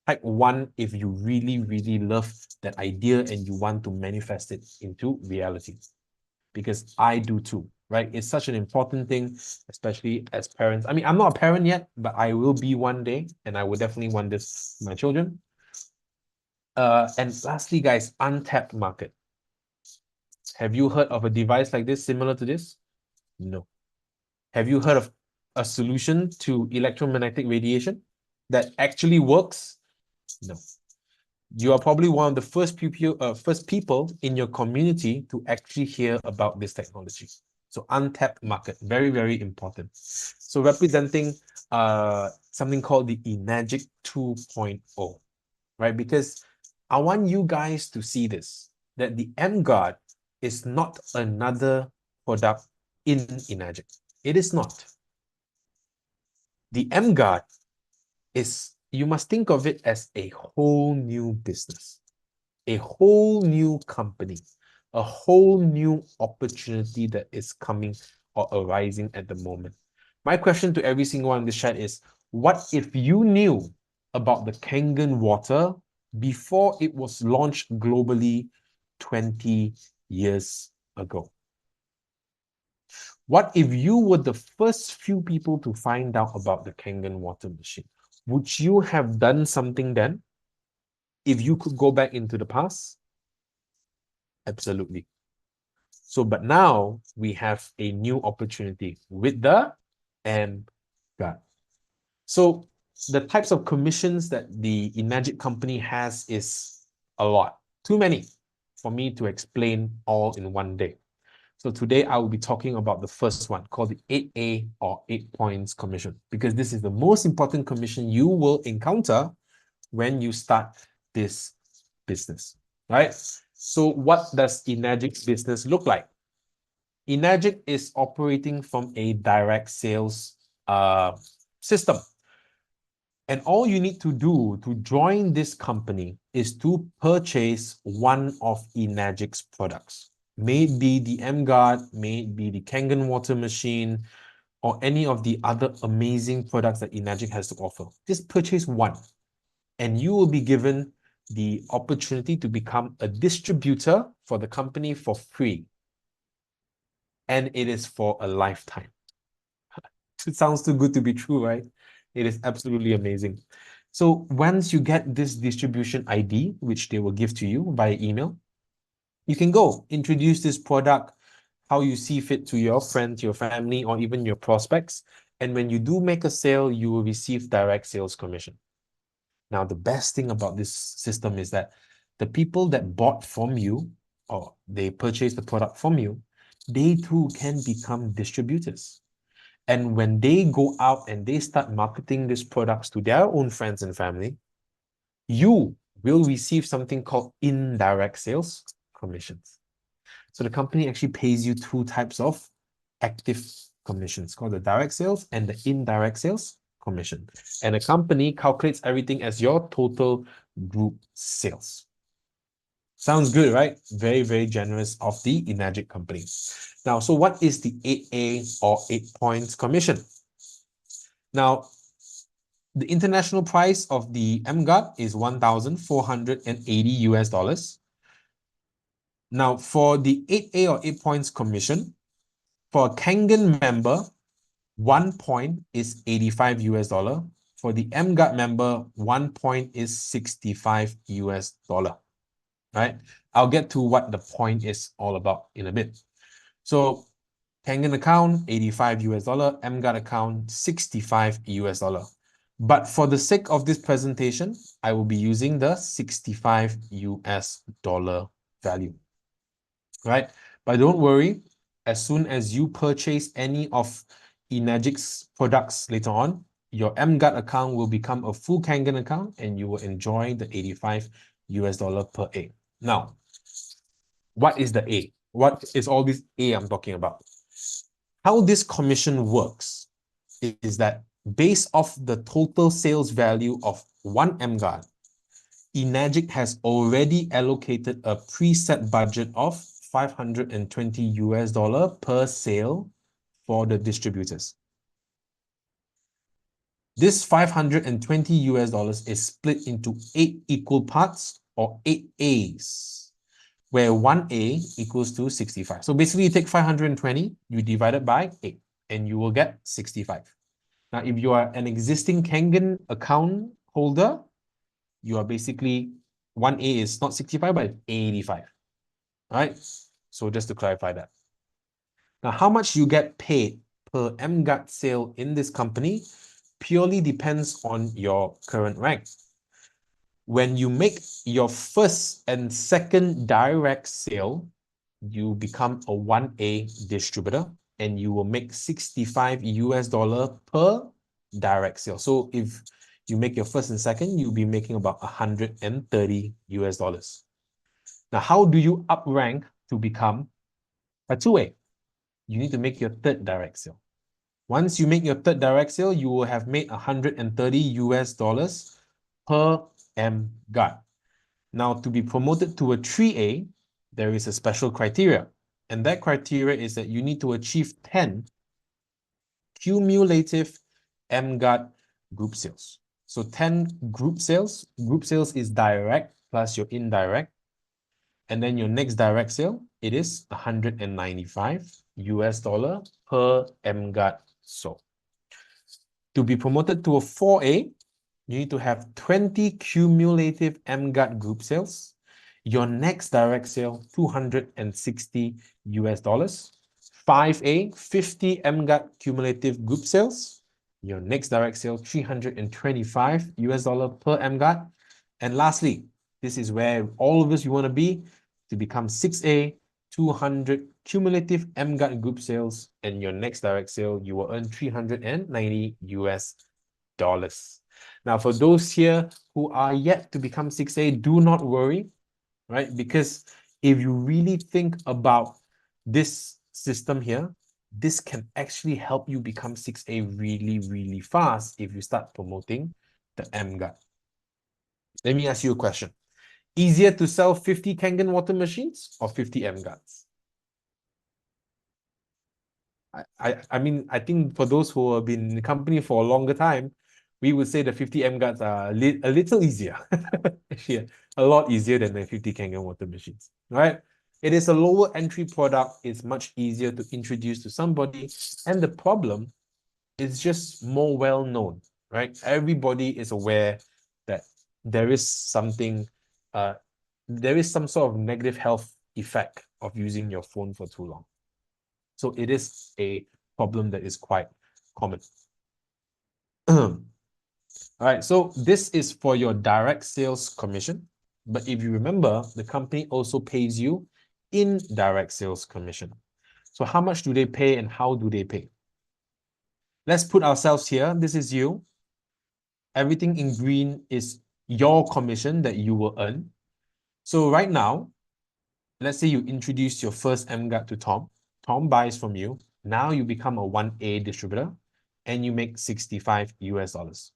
Speaker 1: Type one if you really, really love that idea and you want to manifest it into reality. Because I do too, right? It's such an important thing, especially as parents. I mean, I'm not a parent yet, but I will be one day, and I will definitely want this for my children. And lastly, guys, untapped market. Have you heard of a device like this, similar to this? No. Have you heard of a solution to electromagnetic radiation that actually works? No. You are probably one of the first people in your community to actually hear about this technology. So untapped market, very, very important. So representing something called the Enagic 2.0, right? Because I want you guys to see this, that the emGuarde is not another product in Enagic. It is not. The emGuarde is, you must think of it as a whole new business, a whole new company, a whole new opportunity that is coming or arising at the moment. My question to every single one in this chat is, what if you knew about the Kangen water before it was launched globally 20 years ago? What if you were the first few people to find out about the Kangen water machine? Would you have done something then? If you could go back into the past? Absolutely. So, but now we have a new opportunity with the emGuarde. So the types of commissions that the emGuarde company has is a lot. Too many for me to explain all in one day. So today I will be talking about the first one called the 8A or 8 points commission, because this is the most important commission you will encounter when you start this business, right? So what does emGuarde's business look like? emGuarde is operating from a direct sales system. And all you need to do to join this company is to purchase one of emGuarde's products. May it be the emGuarde, may it be the Kangen water machine, or any of the other amazing products that emGuarde has to offer. Just purchase one, and you will be given the opportunity to become a distributor for the company for free. And it is for a lifetime. It sounds too good to be true, right? It is absolutely amazing. So once you get this distribution ID, which they will give to you via email, you can go introduce this product how you see fit to your friends, your family, or even your prospects. And when you do make a sale, you will receive direct sales commission. Now, the best thing about this system is that the people that bought from you or they purchased the product from you, they too can become distributors. And when they go out and they start marketing these products to their own friends and family, you will receive something called indirect sales commissions. So the company actually pays you two types of active commissions called the direct sales and the indirect sales commission. And the company calculates everything as your total group sales. Sounds good, right? Very, very generous of the emGuarde company. Now, so what is the 8A or 8 points commission? Now, the international price of the emGuarde is $1,480 US. Now, for the 8A or 8 points commission, for a Kangen member, 1 point is 85 US dollar. For the emGuarde member, 1 point is 65 US dollar. Right? I'll get to what the point is all about in a bit. So Kangen account, 85 US dollar, emGuarde account, 65 US dollar. But for the sake of this presentation, I will be using the 65 US dollar value. Right? But don't worry, as soon as you purchase any of emGuarde's products later on, your emGuarde account will become a full Kangen account and you will enjoy the 85 US dollar per A. Now, what is the A? What is all this A I'm talking about? How this commission works is that based off the total sales value of one emGuarde, emGuarde has already allocated a preset budget of 520 US dollar per sale for the distributors. This 520 US dollars is split into 8 equal parts or 8 A's, where 1 A equals to 65. So basically you take 520, you divide it by 8, and you will get 65. Now, if you are an existing Kangen account holder, you are basically 1A is not 65, but 85. All right? So just to clarify that. Now, how much you get paid per emGuarde sale in this company purely depends on your current rank. When you make your first and second direct sale, you become a 1A distributor and you will make 65 US dollar per direct sale. So if you make your first and second, you'll be making about 130 US dollars. Now, how do you up rank to become a 2A? You need to make your third direct sale. Once you make your third direct sale, you will have made 130 US dollars per emGuarde. Now, to be promoted to a 3A, there is a special criteria. And that criteria is that you need to achieve 10 cumulative emGuarde group sales. So 10 group sales. Group sales is direct plus your indirect. And then your next direct sale, it is 195 US dollar per emGuarde sold. To be promoted to a 4A, you need to have 20 cumulative emGuarde group sales. Your next direct sale, 260 US dollars. 5A, 50 emGuarde cumulative group sales. Your next direct sale, 325 US dollar per emGuarde. And lastly, this is where all of us you want to be to become 6A, 200 cumulative emGuarde group sales, and your next direct sale, you will earn 390 US dollars. Now, for those here who are yet to become 6A, do not worry, right? Because if you really think about this system here, this can actually help you become 6A really, really fast if you start promoting the emGuarde. Let me ask you a question. Easier to sell 50 Kangen water machines or 50 emGuardes? I mean, I think for those who have been in the company for a longer time, we would say the 50 emGuardes are a little easier. Actually, a lot easier than the 50 Kangen water machines, right? It is a lower entry product. It's much easier to introduce to somebody. And the problem is just more well known, right? Everybody is aware that there is something, there is some sort of negative health effect of using your phone for too long. So it is a problem that is quite common. All right, so this is for your direct sales commission. But if you remember, the company also pays you indirect sales commission. So how much do they pay and how do they pay? Let's put ourselves here. This is you. Everything in green is your commission that you will earn. So right now, let's say you introduce your first emGuarde to Tom. Tom buys from you. Now you become a 1A distributor and you make 65 US dollars.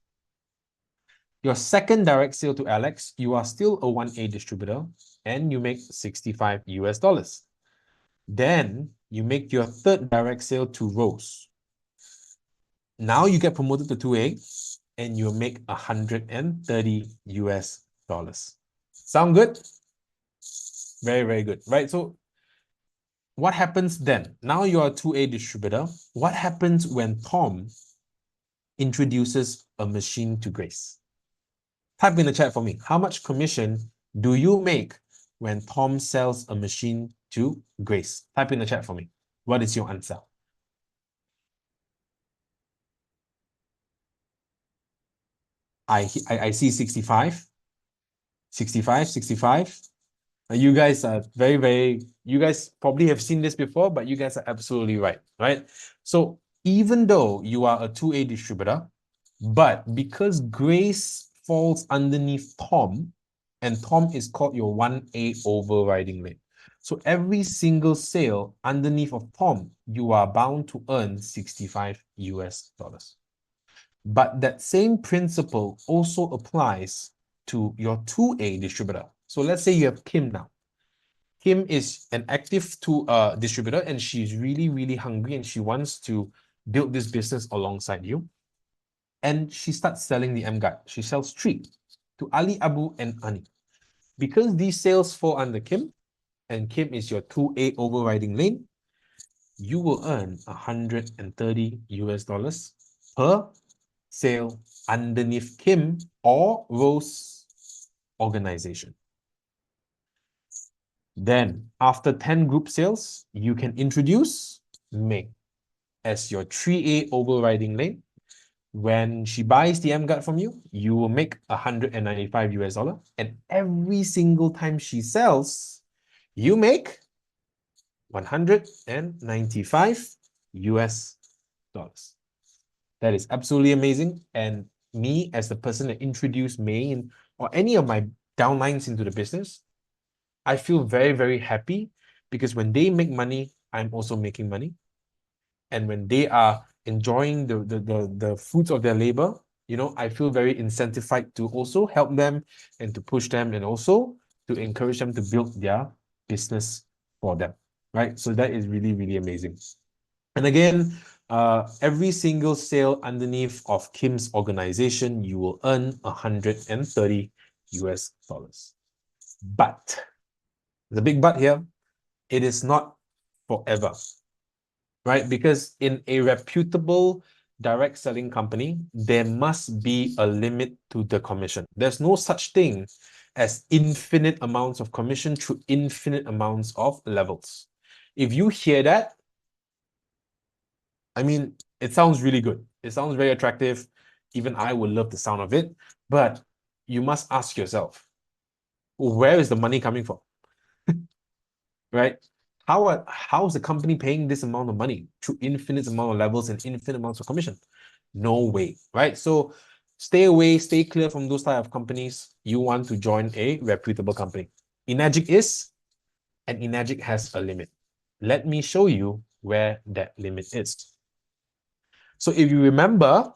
Speaker 1: Your second direct sale to Alex, you are still a 1A distributor and you make 65 US dollars. Then you make your third direct sale to Rose. Now you get promoted to 2A and you make 130 US dollars. Sound good? Very, very good, right? So what happens then? Now you're a 2A distributor. What happens when Tom introduces a machine to Grace? Type in the chat for me. How much commission do you make when Tom sells a machine to Grace? Type in the chat for me. What is your answer? I see 65. 65, 65. You guys are you guys probably have seen this before, but you guys are absolutely right, right? So even though you are a 2A distributor, but because Grace falls underneath Tom, and Tom is called your 1A overriding lane. So every single sale underneath of Tom, you are bound to earn 65 US dollars. But that same principle also applies to your 2A distributor. So let's say you have Kim now. Kim is an active distributor and she's really, really hungry and she wants to build this business alongside you. And she starts selling the emGuarde. She sells 3 to Ali, Abu, and Ani. Because these sales fall under Kim, and Kim is your 2A overriding lane, you will earn 130 US dollars per sale underneath Kim or Rose organization. Then, after 10 group sales, you can introduce Ming as your 3A overriding lane. When she buys the emGuarde from you, you will make 195 US dollar. And every single time she sells, you make 195 US dollars. That is absolutely amazing. And me, as the person that introduced May or any of my downlines into the business, I feel very, very happy because when they make money, I'm also making money. And when they are enjoying the fruits of their labor, you know, I feel very incentivized to also help them and to push them and also to encourage them to build their business for them, right? So that is really, really amazing. And again, every single sale underneath of Kim's organization, you will earn 130 US dollars. But, the big but here, it is not forever, right? Because in a reputable direct selling company, there must be a limit to the commission. There's no such thing as infinite amounts of commission through infinite amounts of levels. If you hear that, I mean, it sounds really good. It sounds very attractive. Even I would love the sound of it. But you must ask yourself, where is the money coming from? Right? How is the company paying this amount of money through infinite amount of levels and infinite amounts of commission? No way, right? So stay away, stay clear from those type of companies. You want to join a reputable company. emGuarde is, and emGuarde has a limit. Let me show you where that limit is. So if you remember,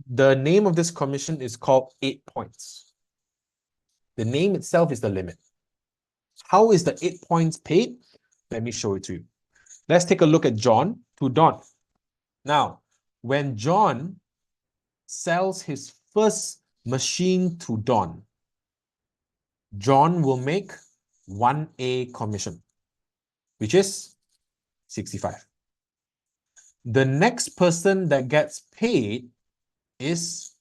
Speaker 1: the name of this commission is called 8 points. The name itself is the limit. How is the 8 points paid? Let me show it to you. Let's take a look at John to Don. Now, when John sells his first machine to Don, John will make 1A commission, which is 65. The next person that gets paid is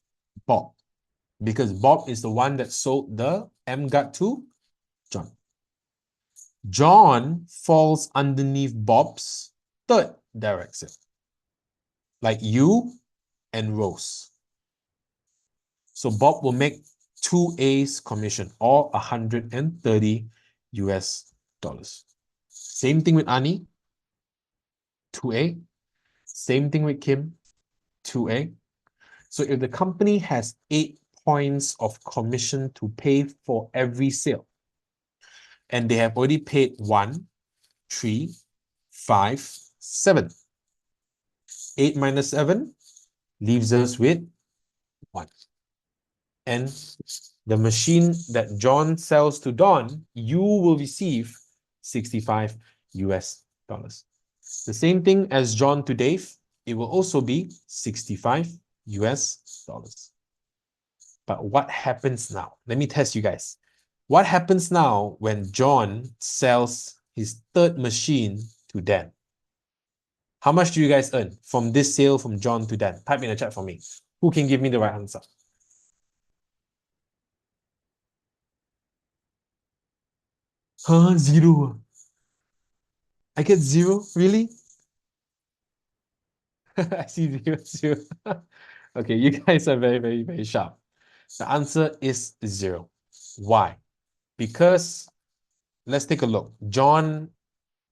Speaker 1: Bob, because Bob is the one that sold the emGuarde to John. John falls underneath Bob's third direct sale, like you and Rose. So Bob will make 2A's commission, or 130 US dollars. Same thing with Ani, 2A. Same thing with Kim, 2A. So if the company has 8 points of commission to pay for every sale, and they have already paid 1, 3, 5, 7. 8 minus 7 leaves us with 1. And the machine that John sells to Don, you will receive 65 US dollars. The same thing as John to Dave, it will also be 65 US dollars. But what happens now? Let me test you guys. What happens now when John sells his third machine to Dan? How much do you guys earn from this sale from John to Dan? Type in the chat for me. Who can give me the right answer? Huh? 0. I get 0? Really? I see 0, 0. Okay, you guys are very, very, very sharp. The answer is 0. Why? Because, let's take a look. John,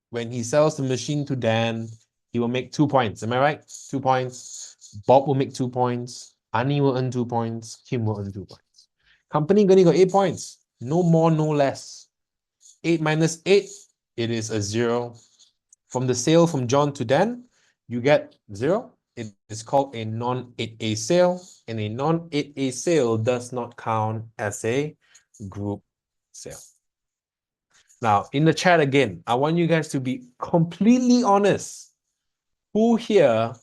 Speaker 1: when he sells the machine to Dan, he will make 2 points. Am I right? 2 points. Bob will make 2 points. Ani will earn 2 points. Kim will earn 2 points. Company gonna got 8 points. No more, no less. 8 minus 8, it is a 0. From the sale from John to Dan, you get 0. It is called a non-8A sale, and a non-8A sale does not count as a group sale. Now, in the chat again, I want you guys to be completely honest. Who here,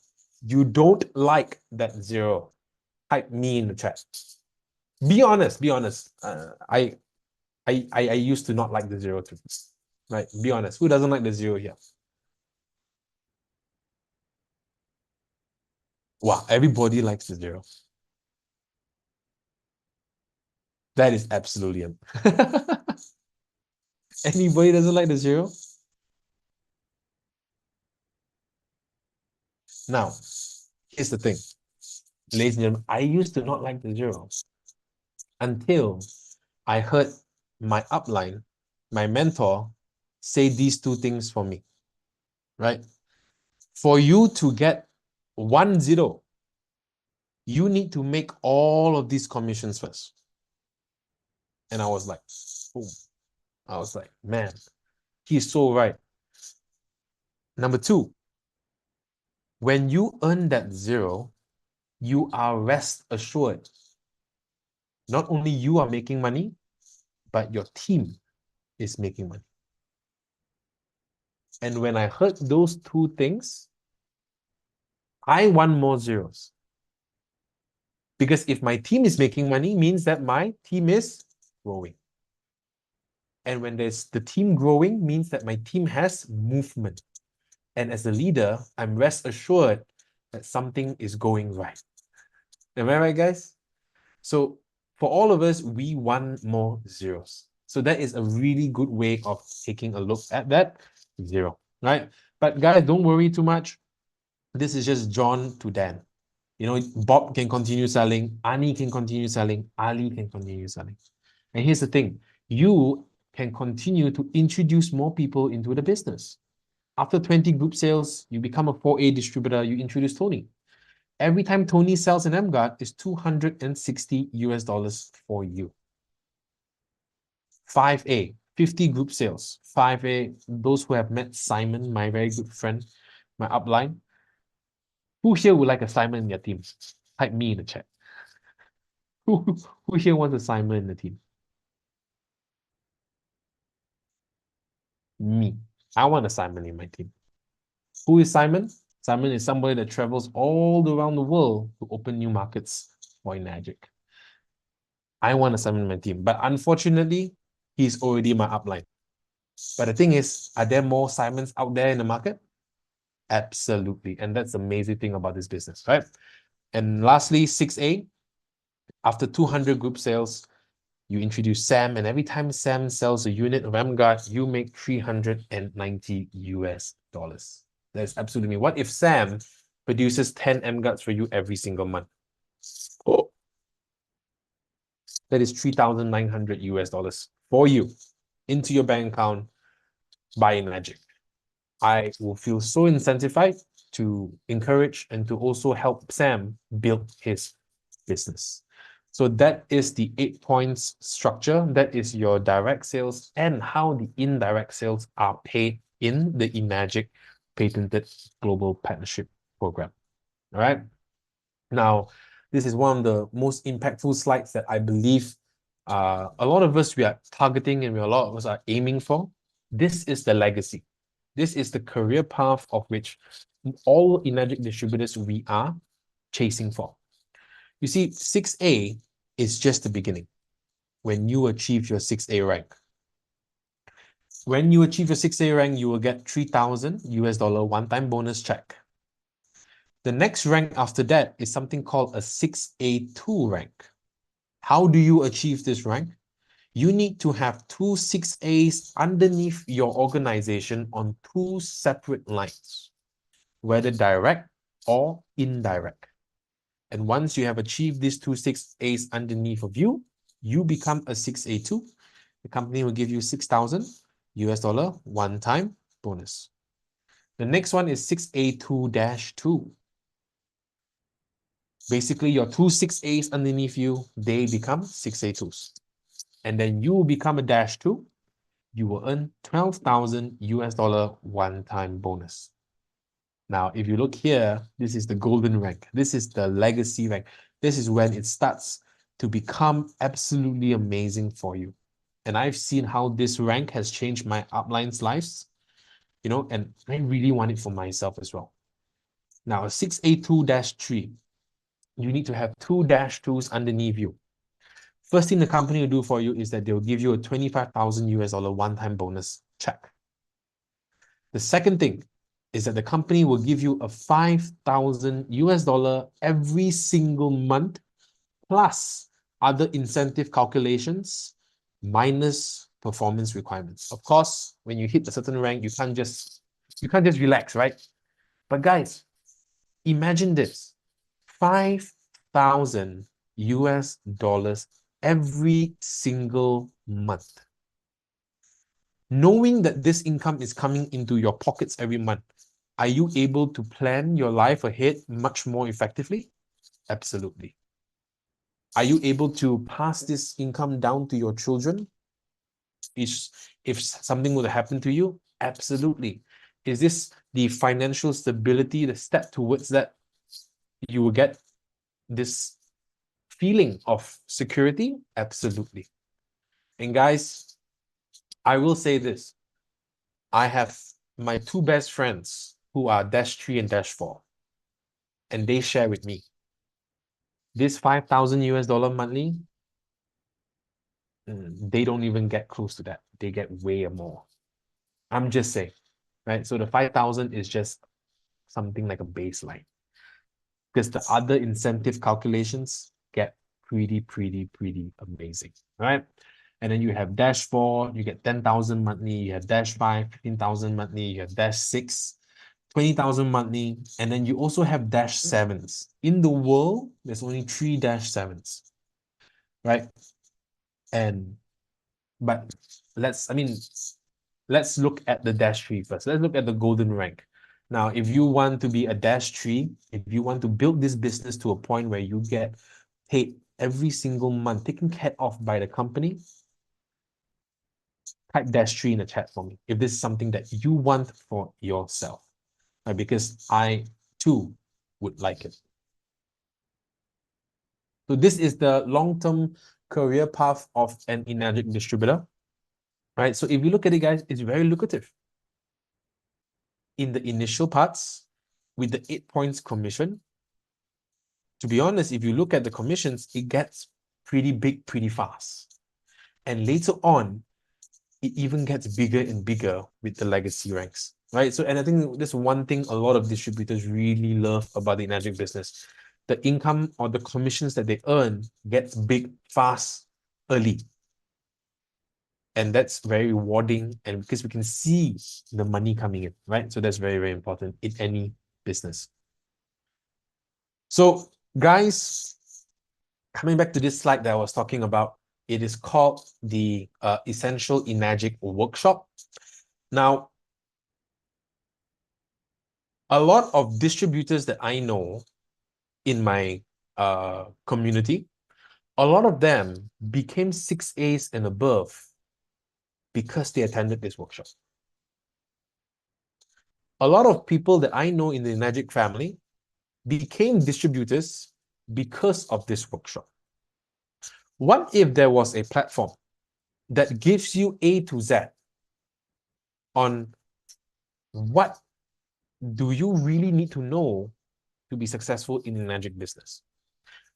Speaker 1: you don't like that 0? Type me in the chat. Be honest, be honest. I used to not like the 0 too. Right? Be honest. Who doesn't like the 0 here? Wow, everybody likes the 0. That is absolutely it. Anybody doesn't like the 0? Now, here's the thing. Ladies and gentlemen, I used to not like the 0 until I heard my upline, my mentor, say these 2 things for me. Right? For you to get 1 0, you need to make all of these commissions first. And I was like, boom. I was like, man, he's so right. Number 2, when you earn that 0, you are rest assured. Not only you are making money, but your team is making money. And when I heard those 2 things, I want more 0s. Because if my team is making money, means that my team is growing. And when there's the team growing, means that my team has movement. And as a leader, I'm rest assured that something is going right. Am I right, guys? So For all of us, we want more zeros. So that is a really good way of taking a look at that zero, right? But guys, don't worry too much. This is just John to Dan. You know, Bob can continue selling, Ani can continue selling, Ali can continue selling. And here's the thing, you can continue to introduce more people into the business. After 20 group sales, you become a 4A distributor, you introduce Tony. Every time Tony sells an emGuarde is 260 US dollars for you. 5A, 50 group sales. 5A, those who have met Simon, my very good friend, my upline. Who here would like a Simon in their team? Type me in the chat. Who here wants a Simon in the team? Me. I want a Simon in my team. Who is Simon? Simon is somebody that travels all around the world to open new markets for Enagic. I want a Simon in my team, but unfortunately, he's already my upline. But the thing is, are there more Simons out there in the market? Absolutely. And that's the amazing thing about this business, right? And lastly, 6A, after 200 group sales, you introduce Sam, and every time Sam sells a unit of emGuarde, you make 390 US dollars. That's absolutely me. What if Sam produces 10 emGuardes for you every single month? Oh, that is 3,900 US dollars for you into your bank account by Enagic. I will feel so incentivized to encourage and to also help Sam build his business. So that is the 8 points structure. That is your direct sales and how the indirect sales are paid in the Enagic patented global partnership program. All right. Now, this is one of the most impactful slides that I believe a lot of us we are targeting and a lot of us are aiming for. This is the legacy. This is the career path of which all Enagic distributors we are chasing for. You see, 6A is just the beginning. When you achieve your 6A rank. When you achieve your 6A rank, you will get 3,000 US dollar one-time bonus check. The next rank after that is something called a 6A2 rank. How do you achieve this rank? You need to have two 6As underneath your organization on two separate lines, whether direct or indirect. And once you have achieved these two 6As underneath of you, you become a 6A2. The company will give you 6,000 US dollar one-time bonus. The next one is 6A2-2. Basically, your two 6As underneath you, they become 6A2s. And then you become a -2, you will earn 12,000 US dollar one-time bonus. Now, if you look here, this is the golden rank. This is the legacy rank. This is when it starts to become absolutely amazing for you. And I've seen how this rank has changed my upline's lives, you know, and I really want it for myself as well. Now, 6A2-3, you need to have two -2s underneath you. First thing the company will do for you is that they'll give you a 25,000 US dollar one-time bonus check. The second thing is that the company will give you a 5,000 US dollar every single month, plus other incentive calculations, minus performance requirements. Of course, when you hit a certain rank, you can't just relax, right? But guys, imagine this, 5,000 US dollars every single month. Knowing that this income is coming into your pockets every month, are you able to plan your life ahead much more effectively? Absolutely. Are you able to pass this income down to your children? If something would happen to you? Absolutely. Is this the financial stability, the step towards that you will get this feeling of security? Absolutely. And guys, I will say this. I have my two best friends who are -3 and -4, and they share with me this 5,000 US dollar monthly, they don't even get close to that. They get way more. I'm just saying, right? So the 5,000 is just something like a baseline, because the other incentive calculations get pretty amazing, right? And then you have Dash 4, you get 10,000 monthly, you have Dash 5, 15,000 monthly, you have Dash 6, 20,000 monthly, and then you also have Dash 7s. In the world, there's only 3 Dash 7s, right? But let's look at the Dash 3 first. Let's look at the golden rank. Now, if you want to be a Dash 3, if you want to build this business to a point where you get paid every single month, taken care of by the company, type Dash 3 in the chat for me if this is something that you want for yourself, right? Because I too would like it. So this is the long-term career path of an energetic distributor, right? So if you look at it, guys, it's very lucrative. In the initial parts, with the 8 points commission, to be honest, if you look at the commissions, it gets pretty big pretty fast. And later on, it even gets bigger and bigger with the legacy ranks, right? So, and I think this one thing a lot of distributors really love about the energetic business. The income or the commissions that they earn gets big, fast, early. And that's very rewarding, and because we can see the money coming in, right? So that's very important in any business. So guys, coming back to this slide that I was talking about, it is called the Essential Enagic Workshop. Now, a lot of distributors that I know in my community, a lot of them became 6As and above because they attended this workshop. A lot of people that I know in the Enagic family became distributors because of this workshop. What if there was a platform that gives you A to Z on what do you really need to know to be successful in an energetic business?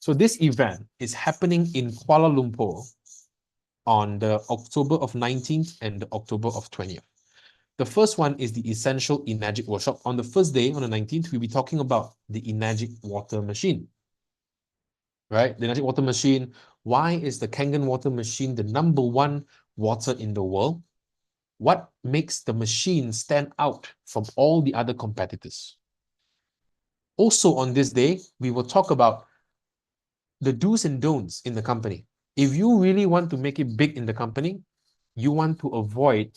Speaker 1: So this event is happening in Kuala Lumpur on the October of 19th and the October of 20th. The first one is the Essential Enagic Workshop. On the first day, on the 19th, we'll be talking about the Enagic water machine, right? The Enagic water machine. Why is the Kangen water machine the #1 water in the world? What makes the machine stand out from all the other competitors? Also on this day, we will talk about the do's and don'ts in the company. If you really want to make it big in the company, you want to avoid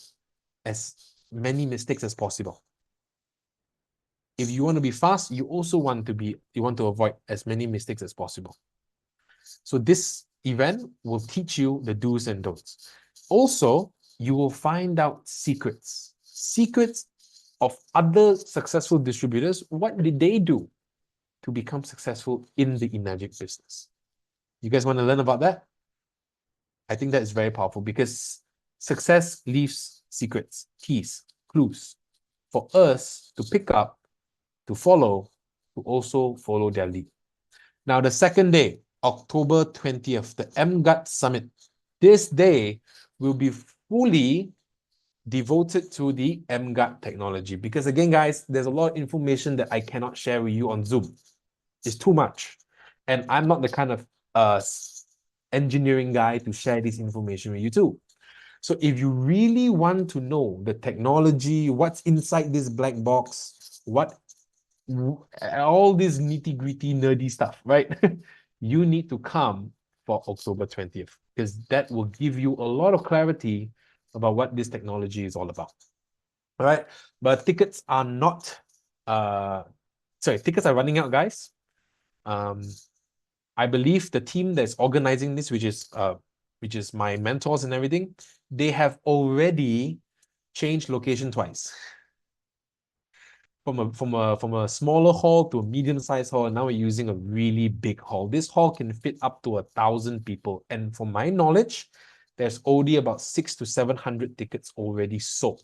Speaker 1: as many mistakes as possible. If you want to be fast, you also want to avoid as many mistakes as possible. So this event will teach you the do's and don'ts. Also, you will find out secrets of other successful distributors. What did they do to become successful in the Enagic business? You guys want to learn about that? I think that is very powerful because success leaves secrets, keys, clues for us to pick up, to follow, to also follow their lead. Now, the second day, October 20th, the emGuarde Summit. This day will be fully devoted to the emGuarde technology. Because again, guys, there's a lot of information that I cannot share with you on Zoom. It's too much. And I'm not the kind of engineering guy to share this information with you too. So if you really want to know the technology, what's inside this black box, all this nitty-gritty nerdy stuff, right? You need to come for October 20th because that will give you a lot of clarity about what this technology is all about. All right, but tickets are not tickets are running out, guys. I believe the team that's organizing this, which is my mentors and everything, they have already changed location twice. From a smaller hall to a medium-sized hall, and now we're using a really big hall. This hall can fit up to 1,000 people, and from my knowledge, there's only about 600 to 700 tickets already sold.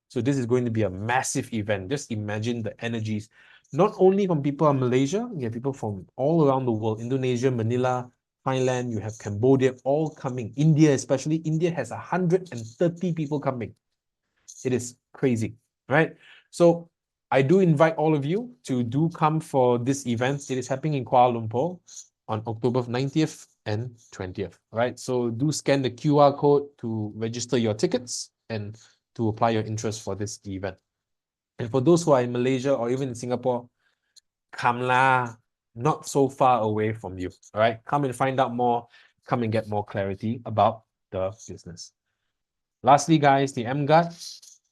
Speaker 1: So this is going to be a massive event. Just imagine the energies, not only from people in Malaysia, you have people from all around the world, Indonesia, Manila, Thailand, you have Cambodia, all coming. India especially, India has 130 people coming. It is crazy, right? So I do invite all of you to come for this event. It is happening in Kuala Lumpur. on October 90th and 20th. All right, so do scan the QR code to register your tickets and to apply your interest for this event. And for those who are in Malaysia or even in Singapore, come lah, not so far away from you. All right, come and find out more, come and get more clarity about the business. Lastly, guys, the emGuarde,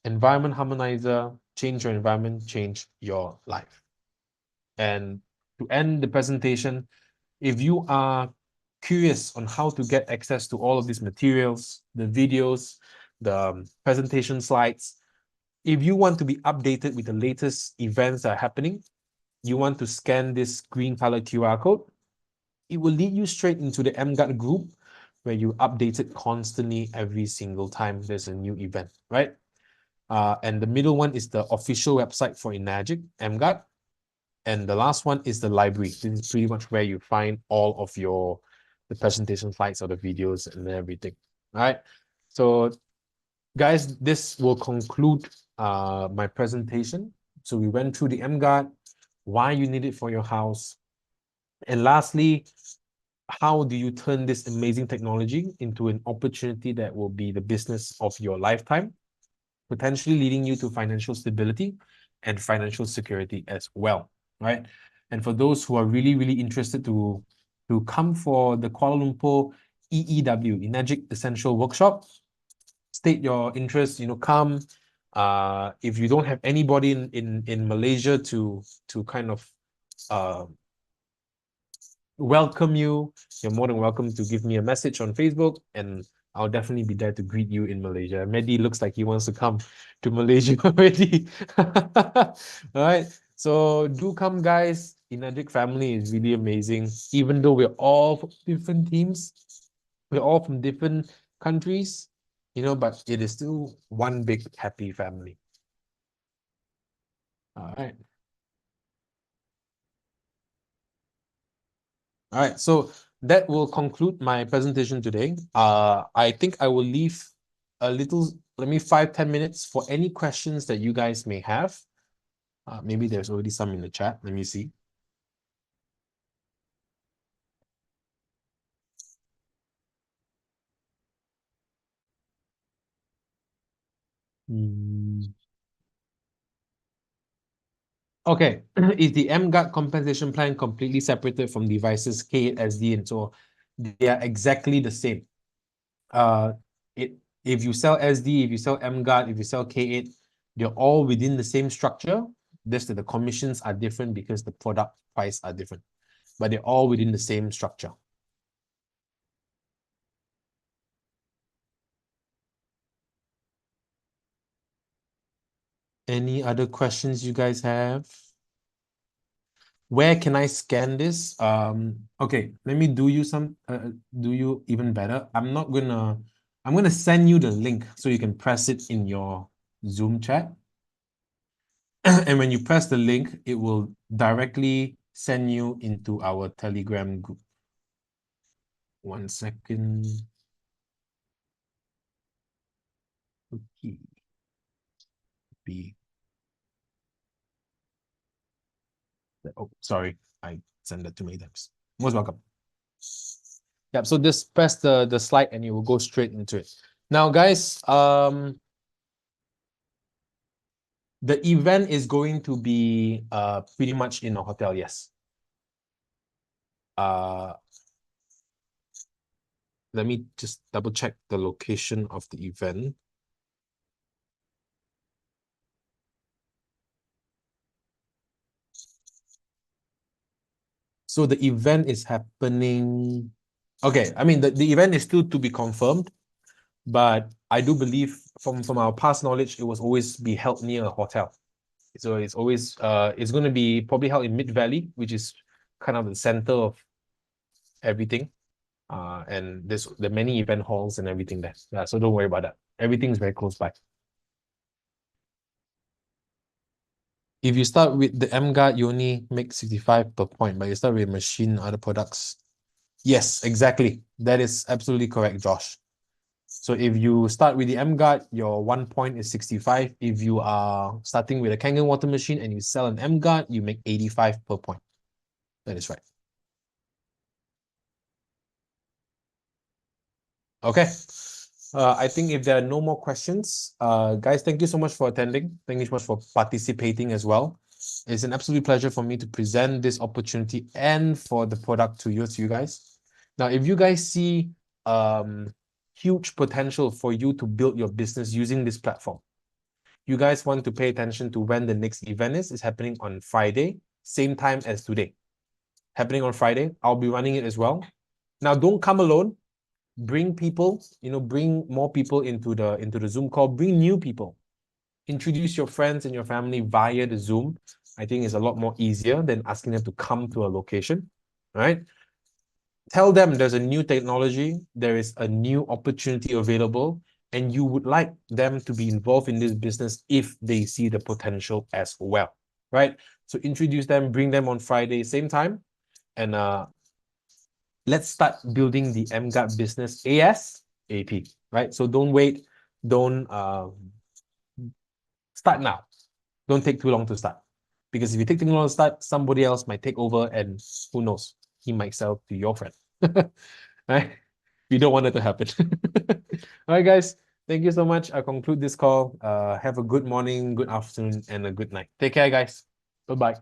Speaker 1: environment harmonizer, change your environment, change your life. And to end the presentation, if you are curious on how to get access to all of these materials, the videos, the presentation slides, if you want to be updated with the latest events that are happening, you want to scan this green color QR code, it will lead you straight into the emGuarde group where you update it constantly every single time there's a new event, right? And the middle one is the official website for Enagic, emGuarde. And the last one is the library. This is pretty much where you find all of the presentation slides or the videos and everything. All right. So guys, this will conclude my presentation. So we went through the emGuarde, why you need it for your house. And lastly, how do you turn this amazing technology into an opportunity that will be the business of your lifetime, potentially leading you to financial stability and financial security as well, right? And for those who are really, really interested to come for the Kuala Lumpur EEW, Enagic Essential Workshop, state your interest, come. If you don't have anybody in Malaysia to kind of welcome you, you're more than welcome to give me a message on Facebook, and I'll definitely be there to greet you in Malaysia. Mehdi looks like he wants to come to Malaysia already. All right, so do come, guys. Enagic family is really amazing. Even though we're all from different teams, we're all from different countries, but it is still one big happy family. All right. All right, so that will conclude my presentation today. I think I will leave a little, maybe 5-10 minutes for any questions that you guys may have. Maybe there's already some in the chat. Let me see. Okay, is the emGuarde compensation plan completely separated from devices K8 SD and so they are exactly the same. If you sell SD, if you sell emGuarde, if you sell K8, they're all within the same structure. Just that the commissions are different because the product price are different, but they're all within the same structure. Any other questions you guys have? Where can I scan this? Okay, let me do you even better. I'm gonna send you the link so you can press it in your Zoom chat. And when you press the link, it will directly send you into our Telegram group. 1 second. Okay. Oh, sorry, I sent that too many times. Most welcome. Yep, so just press the slide and you will go straight into it. Now, guys, the event is going to be pretty much in a hotel, yes. Let me just double check the location of the event. So the event is happening. Okay, I mean the event is still to be confirmed, but I do believe from our past knowledge, it was always be held near a hotel. So it's always it's going to be probably held in Mid Valley, which is kind of the center of everything. And there are many event halls and everything there. Yeah, so don't worry about that. Everything's very close by. If you start with the emGuarde, you only make 65 per point, but you start with machine, other products. Yes, exactly. That is absolutely correct, Josh. So if you start with the emGuarde, your 1 point is 65. If you are starting with a Kangen water machine and you sell an emGuarde, you make 85 per point. That is right. Okay. I think if there are no more questions, guys, thank you so much for attending. Thank you so much for participating as well. It's an absolute pleasure for me to present this opportunity and for the product to you guys. Now, if you guys see huge potential for you to build your business using this platform, you guys want to pay attention to when the next event is. It's happening on Friday, same time as today. Happening on Friday. I'll be running it as well. Now, don't come alone. Bring people, bring more people into the Zoom call. Bring new people. Introduce your friends and your family via the Zoom. I think it's a lot more easier than asking them to come to a location, right? Tell them there's a new technology, there is a new opportunity available, and you would like them to be involved in this business if they see the potential as well, right? So introduce them, bring them on Friday, same time, and let's start building the emGuarde business ASAP, right? So don't wait, don't start now. Don't take too long to start. Because if you take too long to start, somebody else might take over and who knows, he might sell to your friend. Right? We don't want that to happen. All right, guys. Thank you so much. I conclude this call. Have a good morning, good afternoon, and a good night. Take care, guys. Bye-bye.